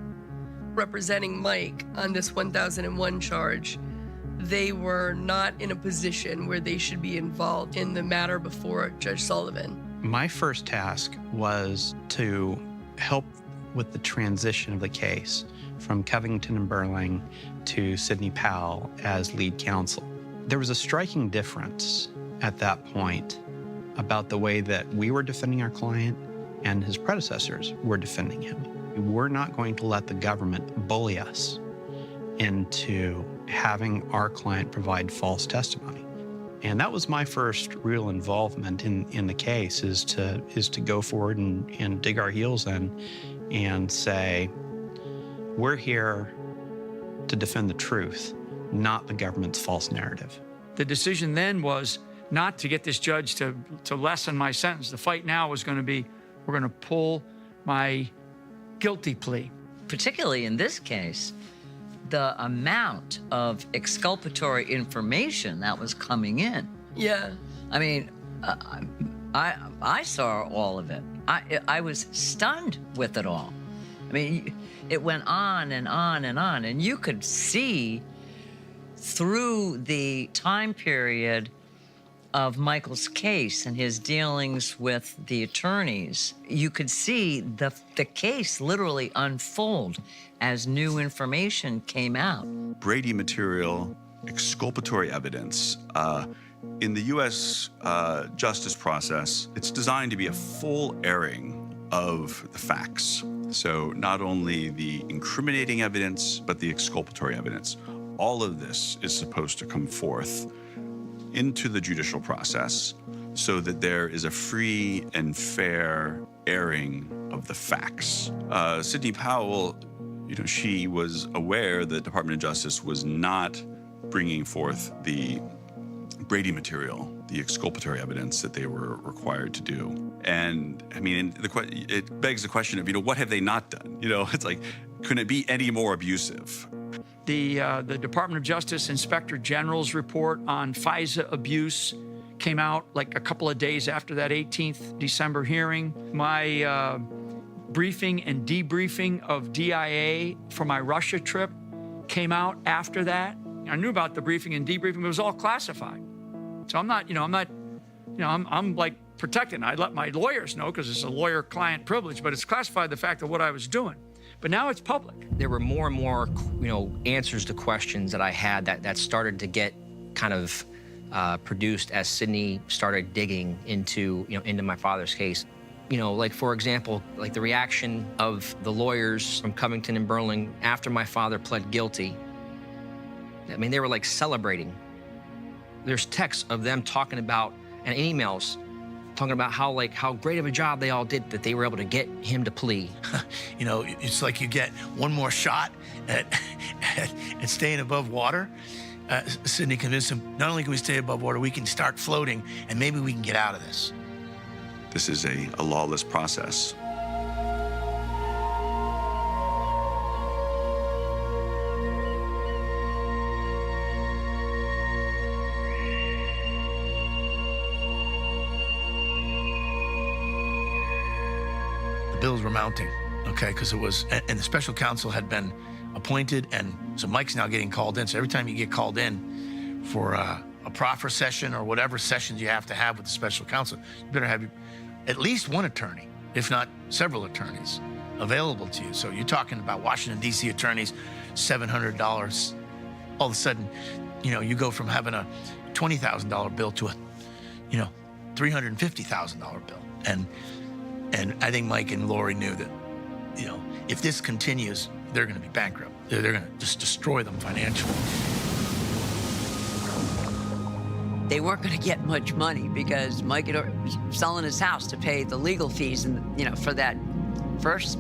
Speaker 8: representing Mike on this 1001 charge. They were not in a position where they should be involved in the matter before Judge Sullivan.
Speaker 23: My first task was to help with the transition of the case from Covington and Burling to Sidney Powell as lead counsel. There was a striking difference at that point about the way that we were defending our client and his predecessors were defending him. We were not going to let the government bully us into having our client provide false testimony. And that was my first real involvement in the case, is to go forward and dig our heels in and say, we're here to defend the truth, not the government's false narrative.
Speaker 1: The decision then was not to get this judge to lessen my sentence. The fight now was going to be, we're going to pull my guilty plea.
Speaker 4: Particularly in this case, the amount of exculpatory information that was coming in.
Speaker 8: Yeah.
Speaker 4: I mean, I saw all of it. I was stunned with it all. I mean, it went on and on and on, and you could see through the time period of Michael's case and his dealings with the attorneys, you could see the case literally unfold as new information came out.
Speaker 14: Brady material, exculpatory evidence. In the U.S. Justice process, it's designed to be a full airing of the facts. So not only the incriminating evidence, but the exculpatory evidence. All of this is supposed to come forth into the judicial process so that there is a free and fair airing of the facts. Sidney Powell, she was aware that the Department of Justice was not bringing forth the Brady material, the exculpatory evidence that they were required to do. And I mean, it begs the question of, what have they not done? It's like, couldn't it be any more abusive?
Speaker 1: The Department of Justice Inspector General's report on FISA abuse came out like a couple of days after that 18th December hearing. My briefing and debriefing of DIA for my Russia trip came out after that. I knew about the briefing and debriefing, but it was all classified. So I'm like protected. I let my lawyers know because it's a lawyer-client privilege, but it's classified the fact of what I was doing. But now it's public.
Speaker 22: There were more and more, answers to questions that I had that started to get kind of produced as Sidney started digging into my father's case. Like, for example, like the reaction of the lawyers from Covington and Burling after my father pled guilty. I mean, they were like celebrating. There's texts of them talking about, and emails, talking about how great of a job they all did that they were able to get him to plea.
Speaker 9: It's like you get one more shot at staying above water. Sidney convinced him, not only can we stay above water, we can start floating, and maybe we can get out of this.
Speaker 14: This is a lawless process.
Speaker 9: Bills were mounting, okay, because it was, and the special counsel had been appointed, and so Mike's now getting called in. So every time you get called in for a proffer session or whatever sessions you have to have with the special counsel, you better have at least one attorney, if not several attorneys, available to you. So you're talking about Washington, D.C. attorneys, $700. All of a sudden, you go from having a $20,000 bill to a, $350,000 bill. And I think Mike and Lori knew that, if this continues, they're going to be bankrupt. They're going to just destroy them financially.
Speaker 4: They weren't going to get much money because Mike was selling his house to pay the legal fees, and for that first,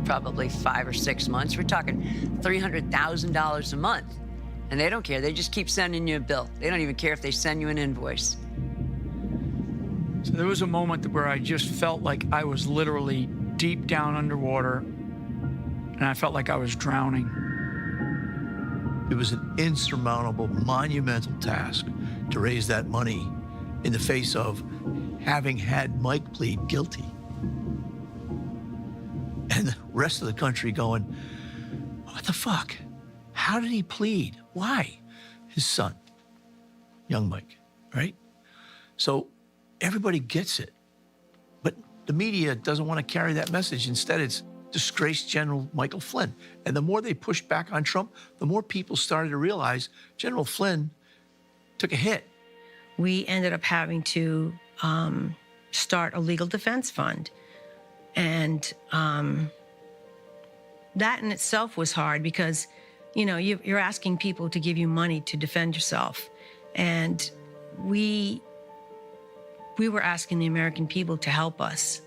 Speaker 4: probably 5 or 6 months. We're talking $300,000 a month, and they don't care. They just keep sending you a bill. They don't even care if they send you an invoice.
Speaker 1: So there was a moment where I just felt like I was literally deep down underwater, and I felt like I was drowning.
Speaker 12: It was an insurmountable, monumental task to raise that money in the face of having had Mike plead guilty. And the rest of the country going, what the fuck? How did he plead? Why? His son, young Mike, right? So everybody gets it, but the media doesn't want to carry that message. Instead, it's disgraced General Michael Flynn. And the more they pushed back on Trump, the more people started to realize General Flynn took a hit.
Speaker 16: We ended up having to start a legal defense fund. And that in itself was hard because, you're asking people to give you money to defend yourself. And we were asking the American people to help us,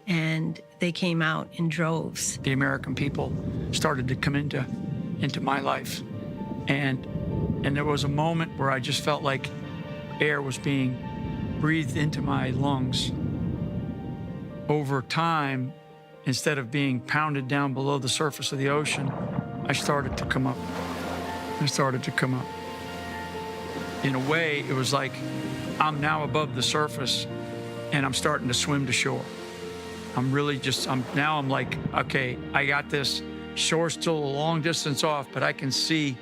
Speaker 16: and they came out in droves.
Speaker 1: The American people started to come into my life, and there was a moment where I just felt like air was being breathed into my lungs. Over time, instead of being pounded down below the surface of the ocean, I started to come up. In a way, it was like I'm now above the surface and I'm starting to swim to shore. I'm like, okay, I got this. Shore's still a long distance off, but I can see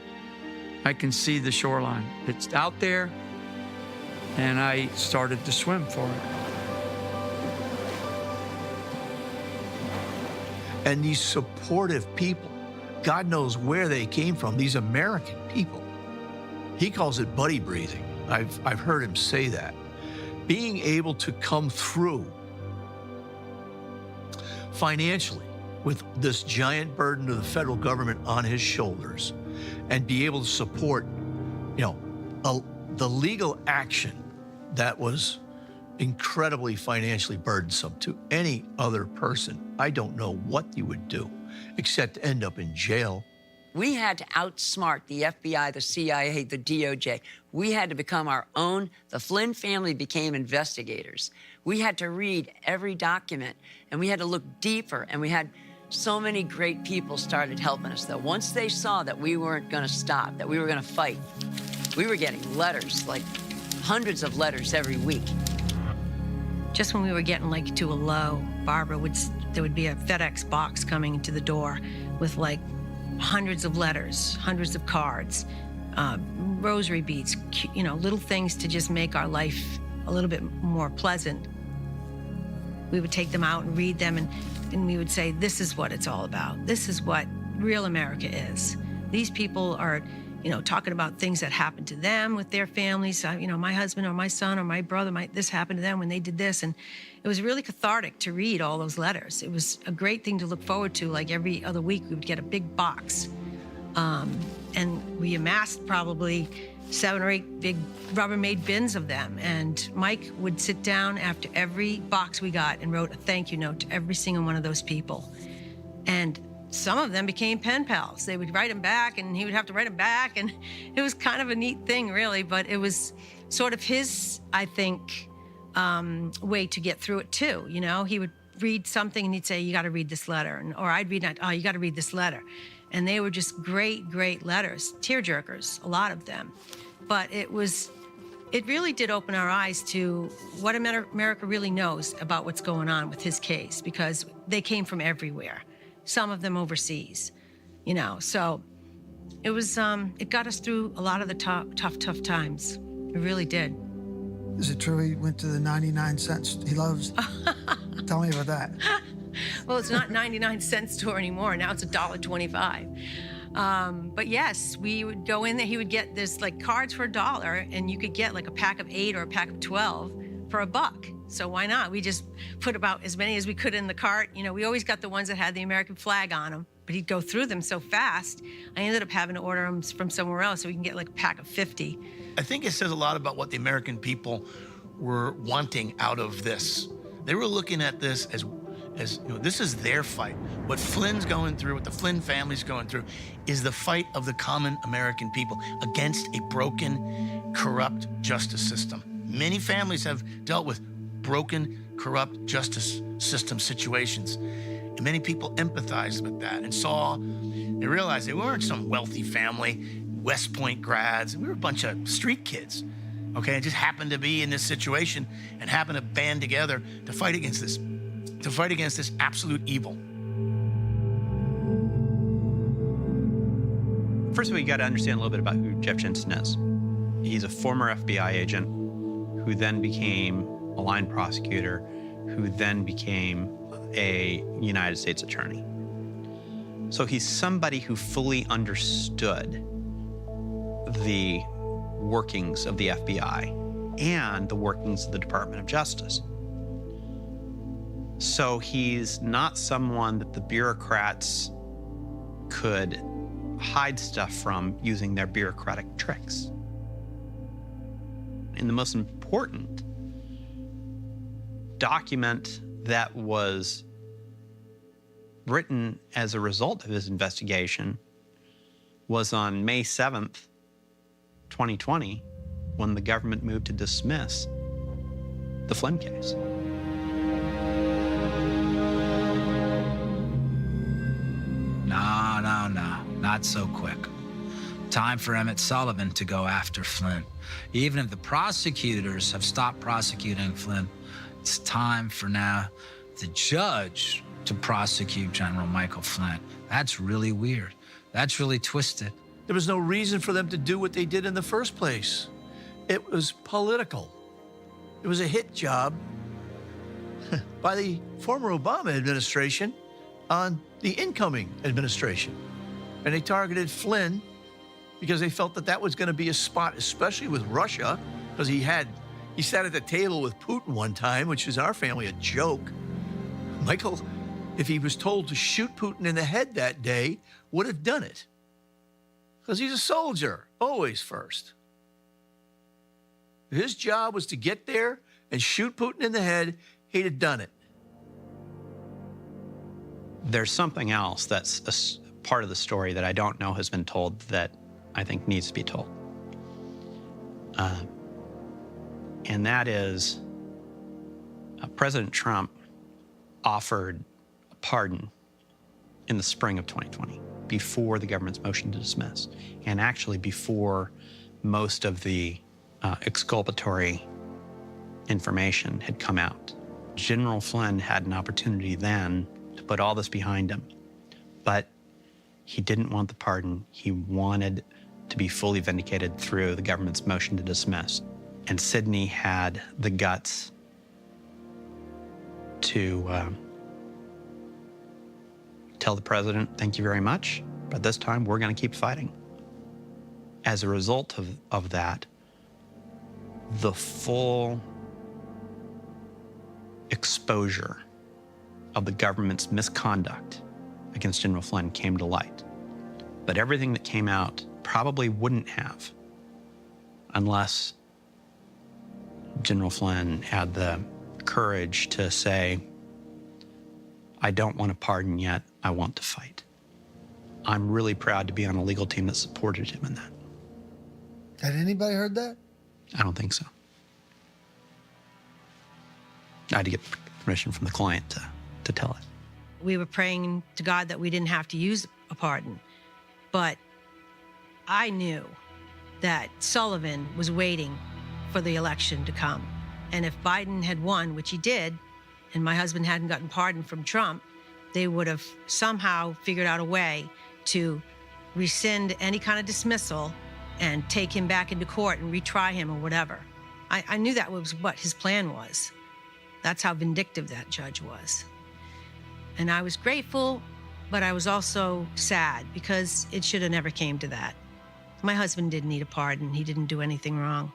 Speaker 1: the shoreline. It's out there, and I started to swim for it.
Speaker 12: And these supportive people, God knows where they came from, these American people. He calls it buddy breathing. I've heard him say that. Being able to come through financially with this giant burden of the federal government on his shoulders and be able to support, the legal action that was incredibly financially burdensome to any other person. I don't know what you would do except end up in jail.
Speaker 21: We had to outsmart the FBI, the CIA, the DOJ. We had to become our own. The Flynn family became investigators. We had to read every document, and we had to look deeper, and we had so many great people started helping us, though. Once they saw that we weren't going to stop, that we were going to fight, we were getting letters, like hundreds of letters every week.
Speaker 16: Just when we were getting like to a low, there would be a FedEx box coming to the door with like hundreds of letters, hundreds of cards, rosary beads, little things to just make our life a little bit more pleasant. We would take them out and read them, and we would say, this is what it's all about. This is what real America is. These people are, talking about things that happened to them with their families. My husband or my son or my brother, this happened to them when they did this. And it was really cathartic to read all those letters. It was a great thing to look forward to. Like every other week, we would get a big box. And we amassed probably 7 or 8 big Rubbermaid bins of them. And Mike would sit down after every box we got and wrote a thank you note to every single one of those people. And some of them became pen pals. They would write him back, and he would have to write him back. And it was kind of a neat thing, really. But it was sort of his, I think, way to get through it, too. He would read something, and he'd say, you got to read this letter. Or I'd read it, oh, you got to read this letter. And they were just great, great letters, tearjerkers, a lot of them. But it really did open our eyes to what America really knows about what's going on with his case, because they came from everywhere, some of them overseas, So it was, it got us through a lot of the tough times. It really did.
Speaker 24: Is it true he went to the 99 cents he loves? Tell me about that.
Speaker 16: Well, it's not 99-cent store anymore. Now it's $1.25. But yes, we would go in there. He would get this like cards for $1, and you could get like a pack of 8 or a pack of 12 for $1. So why not? We just put about as many as we could in the cart. We always got the ones that had the American flag on them, but he'd go through them so fast. I ended up having to order them from somewhere else so we can get like a pack of 50.
Speaker 9: I think it says a lot about what the American people were wanting out of this. They were looking at this as this is their fight. What Flynn's going through, what the Flynn family's going through, is the fight of the common American people against a broken, corrupt justice system. Many families have dealt with broken, corrupt justice system situations. And many people empathized with that and they realized they weren't some wealthy family, West Point grads. We were a bunch of street kids, okay? And just happened to be in this situation and happened to band together to fight against this absolute evil.
Speaker 23: First of all, you got to understand a little bit about who Jeff Jensen is. He's a former FBI agent who then became a line prosecutor, who then became a United States attorney. So he's somebody who fully understood the workings of the FBI and the workings of the Department of Justice. So he's not someone that the bureaucrats could hide stuff from using their bureaucratic tricks. And the most important document that was written as a result of his investigation was on May 7th, 2020, when the government moved to dismiss the Flynn case.
Speaker 15: No, not so quick. Time for Emmett Sullivan to go after Flynn. Even if the prosecutors have stopped prosecuting Flynn, it's time for now the judge to prosecute General Michael Flynn. That's really weird. That's really twisted.
Speaker 12: There was no reason for them to do what they did in the first place. It was political. It was a hit job by the former Obama administration on the incoming administration. And they targeted Flynn because they felt that that was going to be a spot, especially with Russia, because he sat at the table with Putin one time, which is our family a joke. Michael, if he was told to shoot Putin in the head that day, would have done it. Because he's a soldier, always first. If his job was to get there and shoot Putin in the head, he'd have done it.
Speaker 23: There's something else that's a part of the story that I don't know has been told that I think needs to be told. And that is President Trump offered a pardon in the spring of 2020, before the government's motion to dismiss, and actually before most of the exculpatory information had come out. General Flynn had an opportunity then to put all this behind him, but he didn't want the pardon. He wanted to be fully vindicated through the government's motion to dismiss. And Sidney had the guts to tell the president, thank you very much, but this time we're going to keep fighting. As a result of that, the full exposure of the government's misconduct against General Flynn came to light. But everything that came out probably wouldn't have unless General Flynn had the courage to say, I don't want to pardon yet, I want to fight. I'm really proud to be on a legal team that supported him in that.
Speaker 24: Had anybody heard that?
Speaker 23: I don't think so. I had to get permission from the client to tell it.
Speaker 16: We were praying to God that we didn't have to use a pardon. But I knew that Sullivan was waiting for the election to come. And if Biden had won, which he did, and my husband hadn't gotten pardoned from Trump, they would have somehow figured out a way to rescind any kind of dismissal and take him back into court and retry him or whatever. I knew that was what his plan was. That's how vindictive that judge was. And I was grateful, but I was also sad because it should have never came to that. My husband didn't need a pardon. He didn't do anything wrong.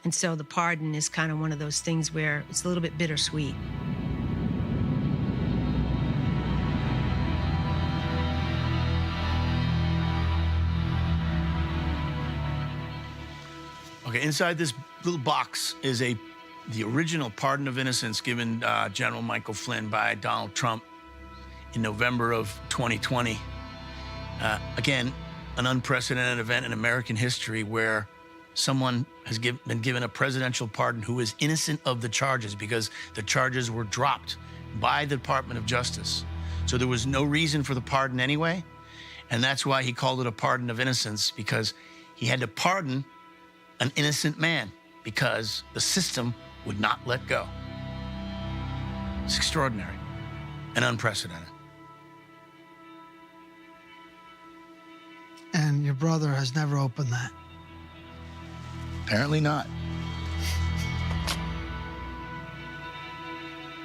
Speaker 16: And so the pardon is kind of one of those things where it's a little bit bittersweet.
Speaker 9: Okay, inside this little box is the original pardon of innocence given General Michael Flynn by Donald Trump in November of 2020. Again, an unprecedented event in American history where someone has been given a presidential pardon who is innocent of the charges because the charges were dropped by the Department of Justice. So there was no reason for the pardon anyway, and that's why he called it a pardon of innocence, because he had to pardon an innocent man because the system would not let go. It's extraordinary and unprecedented.
Speaker 24: And your brother has never opened that.
Speaker 9: Apparently not.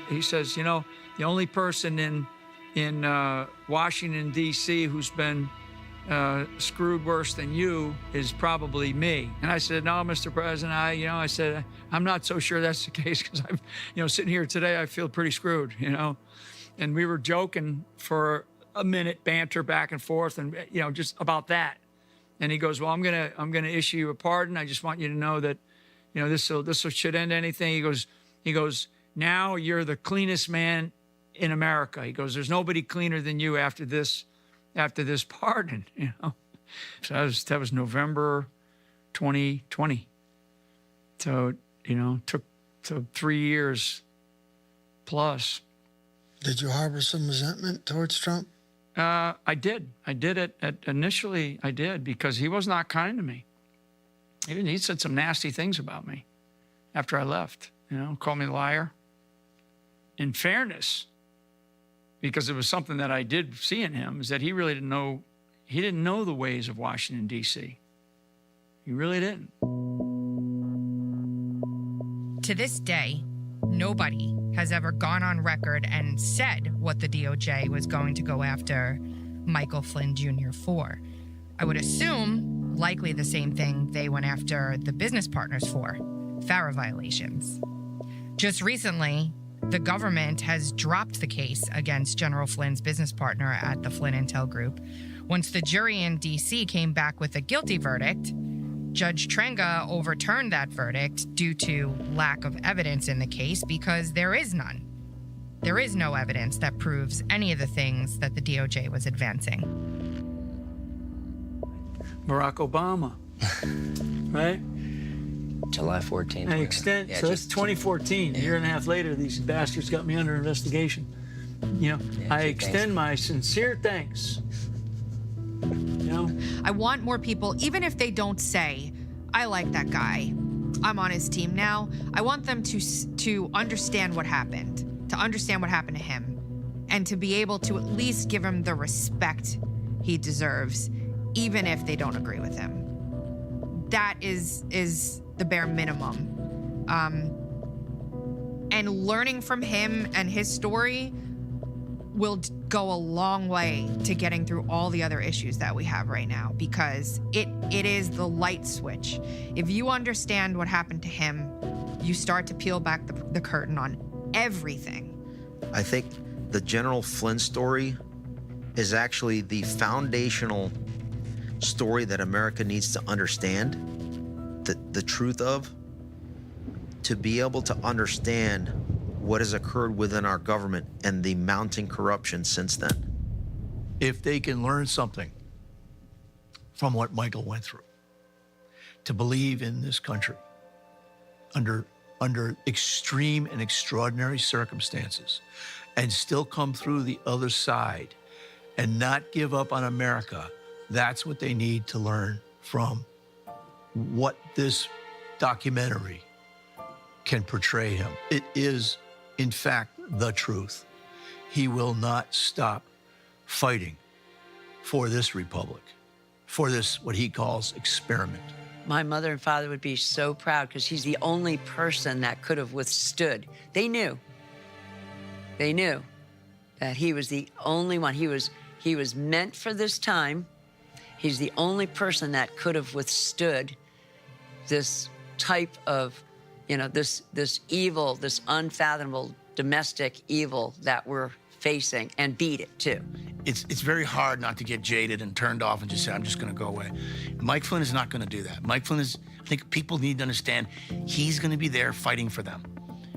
Speaker 1: He says, you know, the only person in Washington, D.C. who's been screwed worse than you is probably me. And I said, no, Mr. President, I said, I'm not so sure that's the case because I'm, sitting here today, I feel pretty screwed, And we were joking for a minute, banter back and forth, and just about that. And he goes, well, I'm gonna issue you a pardon. I just want you to know that, this should end anything. He goes, now you're the cleanest man in America. He goes, there's nobody cleaner than you after this pardon, So that was November 2020. So, took 3 years plus.
Speaker 24: Did you harbor some resentment towards Trump?
Speaker 1: I did. I did it. Initially, I did because he was not kind to me. He said some nasty things about me after I left. Called me a liar. In fairness, because it was something that I did see in him, is that he really didn't know. He didn't know the ways of Washington, D.C. He really didn't.
Speaker 13: To this day, nobody has ever gone on record and said what the DOJ was going to go after Michael Flynn Jr. for. I would assume likely the same thing they went after the business partners for, FARA violations. Just recently, the government has dropped the case against General Flynn's business partner at the Flynn Intel Group. Once the jury in D.C. came back with a guilty verdict, Judge Trenga overturned that verdict due to lack of evidence in the case because there is none. There is no evidence that proves any of the things that the DOJ was advancing.
Speaker 1: Barack Obama, right?
Speaker 22: July 14th.
Speaker 1: I extend, so that's 2014. A year and a half later, these bastards got me under investigation. I extend my sincere thanks.
Speaker 13: I want more people, even if they don't say, I like that guy, I'm on his team now, I want them to understand what happened, to understand what happened to him, and to be able to at least give him the respect he deserves, even if they don't agree with him. That is the bare minimum. And learning from him and his story will go a long way to getting through all the other issues that we have right now, because it is the light switch. If you understand what happened to him, you start to peel back the curtain on everything.
Speaker 7: I think the General Flynn story is actually the foundational story that America needs to understand the truth of, to be able to understand what has occurred within our government and the mounting corruption since then.
Speaker 12: If they can learn something from what Michael went through, to believe in this country under extreme and extraordinary circumstances and still come through the other side and not give up on America, that's what they need to learn from what this documentary can portray him. It is, in fact, the truth. He will not stop fighting for this republic, for this, what he calls, experiment.
Speaker 21: My mother and father would be so proud because he's the only person that could have withstood. They knew that he was the only one. He was meant for this time. He's the only person that could have withstood this type of, this evil, this unfathomable domestic evil that we're facing, and beat it too.
Speaker 9: It's very hard not to get jaded and turned off and just say, I'm just going to go away. Mike Flynn is not going to do that. Mike Flynn is, I think people need to understand, he's going to be there fighting for them.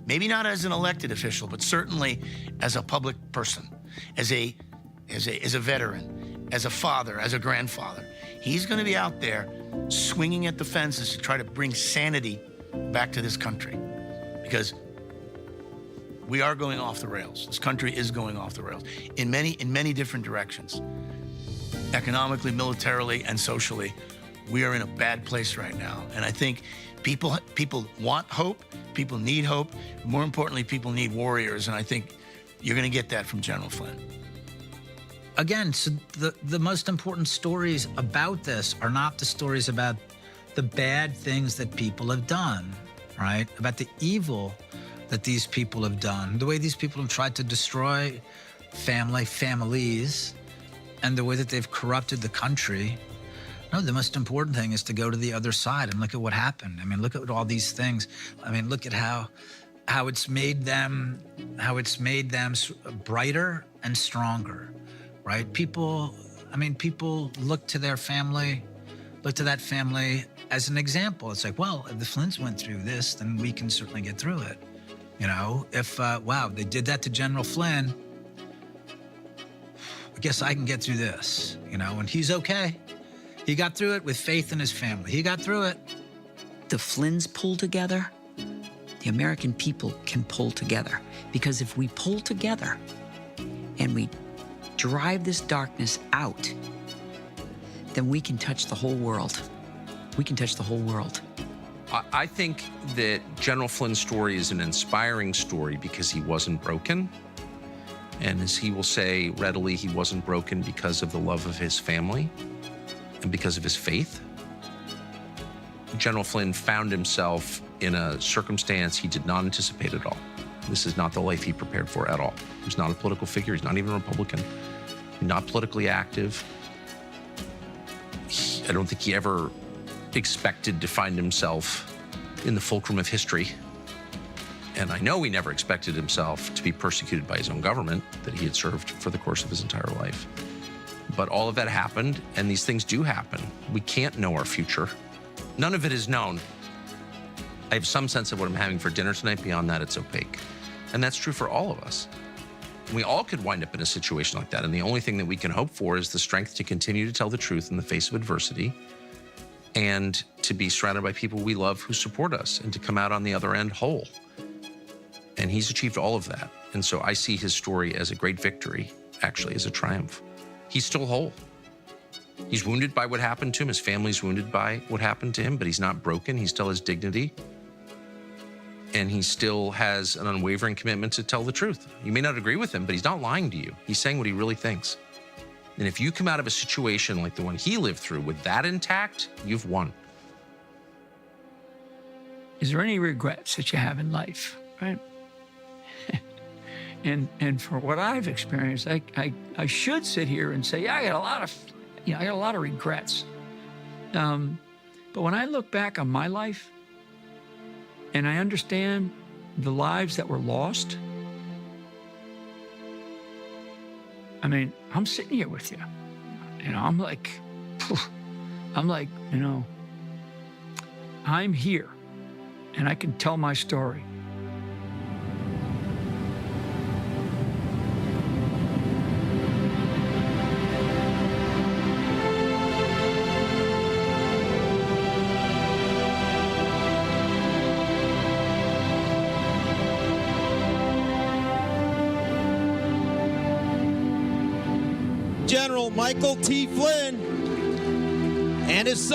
Speaker 9: Maybe not as an elected official, but certainly as a public person, as a veteran, as a father, as a grandfather. He's going to be out there swinging at the fences to try to bring sanity back to this country, because we are going off the rails. This country is going off the rails in many different directions. Economically, militarily, and socially, we are in a bad place right now. And I think people want hope, people need hope. More importantly, people need warriors, and I think you're going to get that from General Flynn.
Speaker 15: Again, so the most important stories about this are not the stories about the bad things that people have done, right? About the evil that these people have done, the way these people have tried to destroy families, and the way that they've corrupted the country. No, the most important thing is to go to the other side and look at what happened. I mean, look at all these things. I mean, look at how it's made them brighter and stronger, right? People look to their family, look to that family as an example. It's like, well, if the Flynns went through this, then we can certainly get through it. If, wow, they did that to General Flynn, I guess I can get through this, and he's okay. He got through it with faith in his family. He got through it.
Speaker 17: The Flynns pull together, the American people can pull together. Because if we pull together and we drive this darkness out, then we can touch the whole world. We can touch the whole world.
Speaker 2: I think that General Flynn's story is an inspiring story because he wasn't broken. And as he will say readily, he wasn't broken because of the love of his family and because of his faith. General Flynn found himself in a circumstance he did not anticipate at all. This is not the life he prepared for at all. He's not a political figure. He's not even a Republican. He's not politically active. I don't think he ever expected to find himself in the fulcrum of history. And I know he never expected himself to be persecuted by his own government that he had served for the course of his entire life. But all of that happened, and these things do happen. We can't know our future. None of it is known. I have some sense of what I'm having for dinner tonight. Beyond that, it's opaque. And that's true for all of us. We all could wind up in a situation like that. And the only thing that we can hope for is the strength to continue to tell the truth in the face of adversity, and to be surrounded by people we love who support us, and to come out on the other end whole. And he's achieved all of that. And so I see his story as a great victory, actually as a triumph. He's still whole. He's wounded by what happened to him. His family's wounded by what happened to him, but he's not broken. He still has dignity. And he still has an unwavering commitment to tell the truth. You may not agree with him, but he's not lying to you. He's saying what he really thinks. And if you come out of a situation like the one he lived through with that intact, you've won.
Speaker 1: Is there any regrets that you have in life, right? and for what I've experienced, I should sit here and say, yeah, I got a lot of regrets. But when I look back on my life and I understand the lives that were lost, I mean, I'm sitting here with you. I'm like, I'm here and I can tell my story.
Speaker 6: General Michael T. Flynn and his son.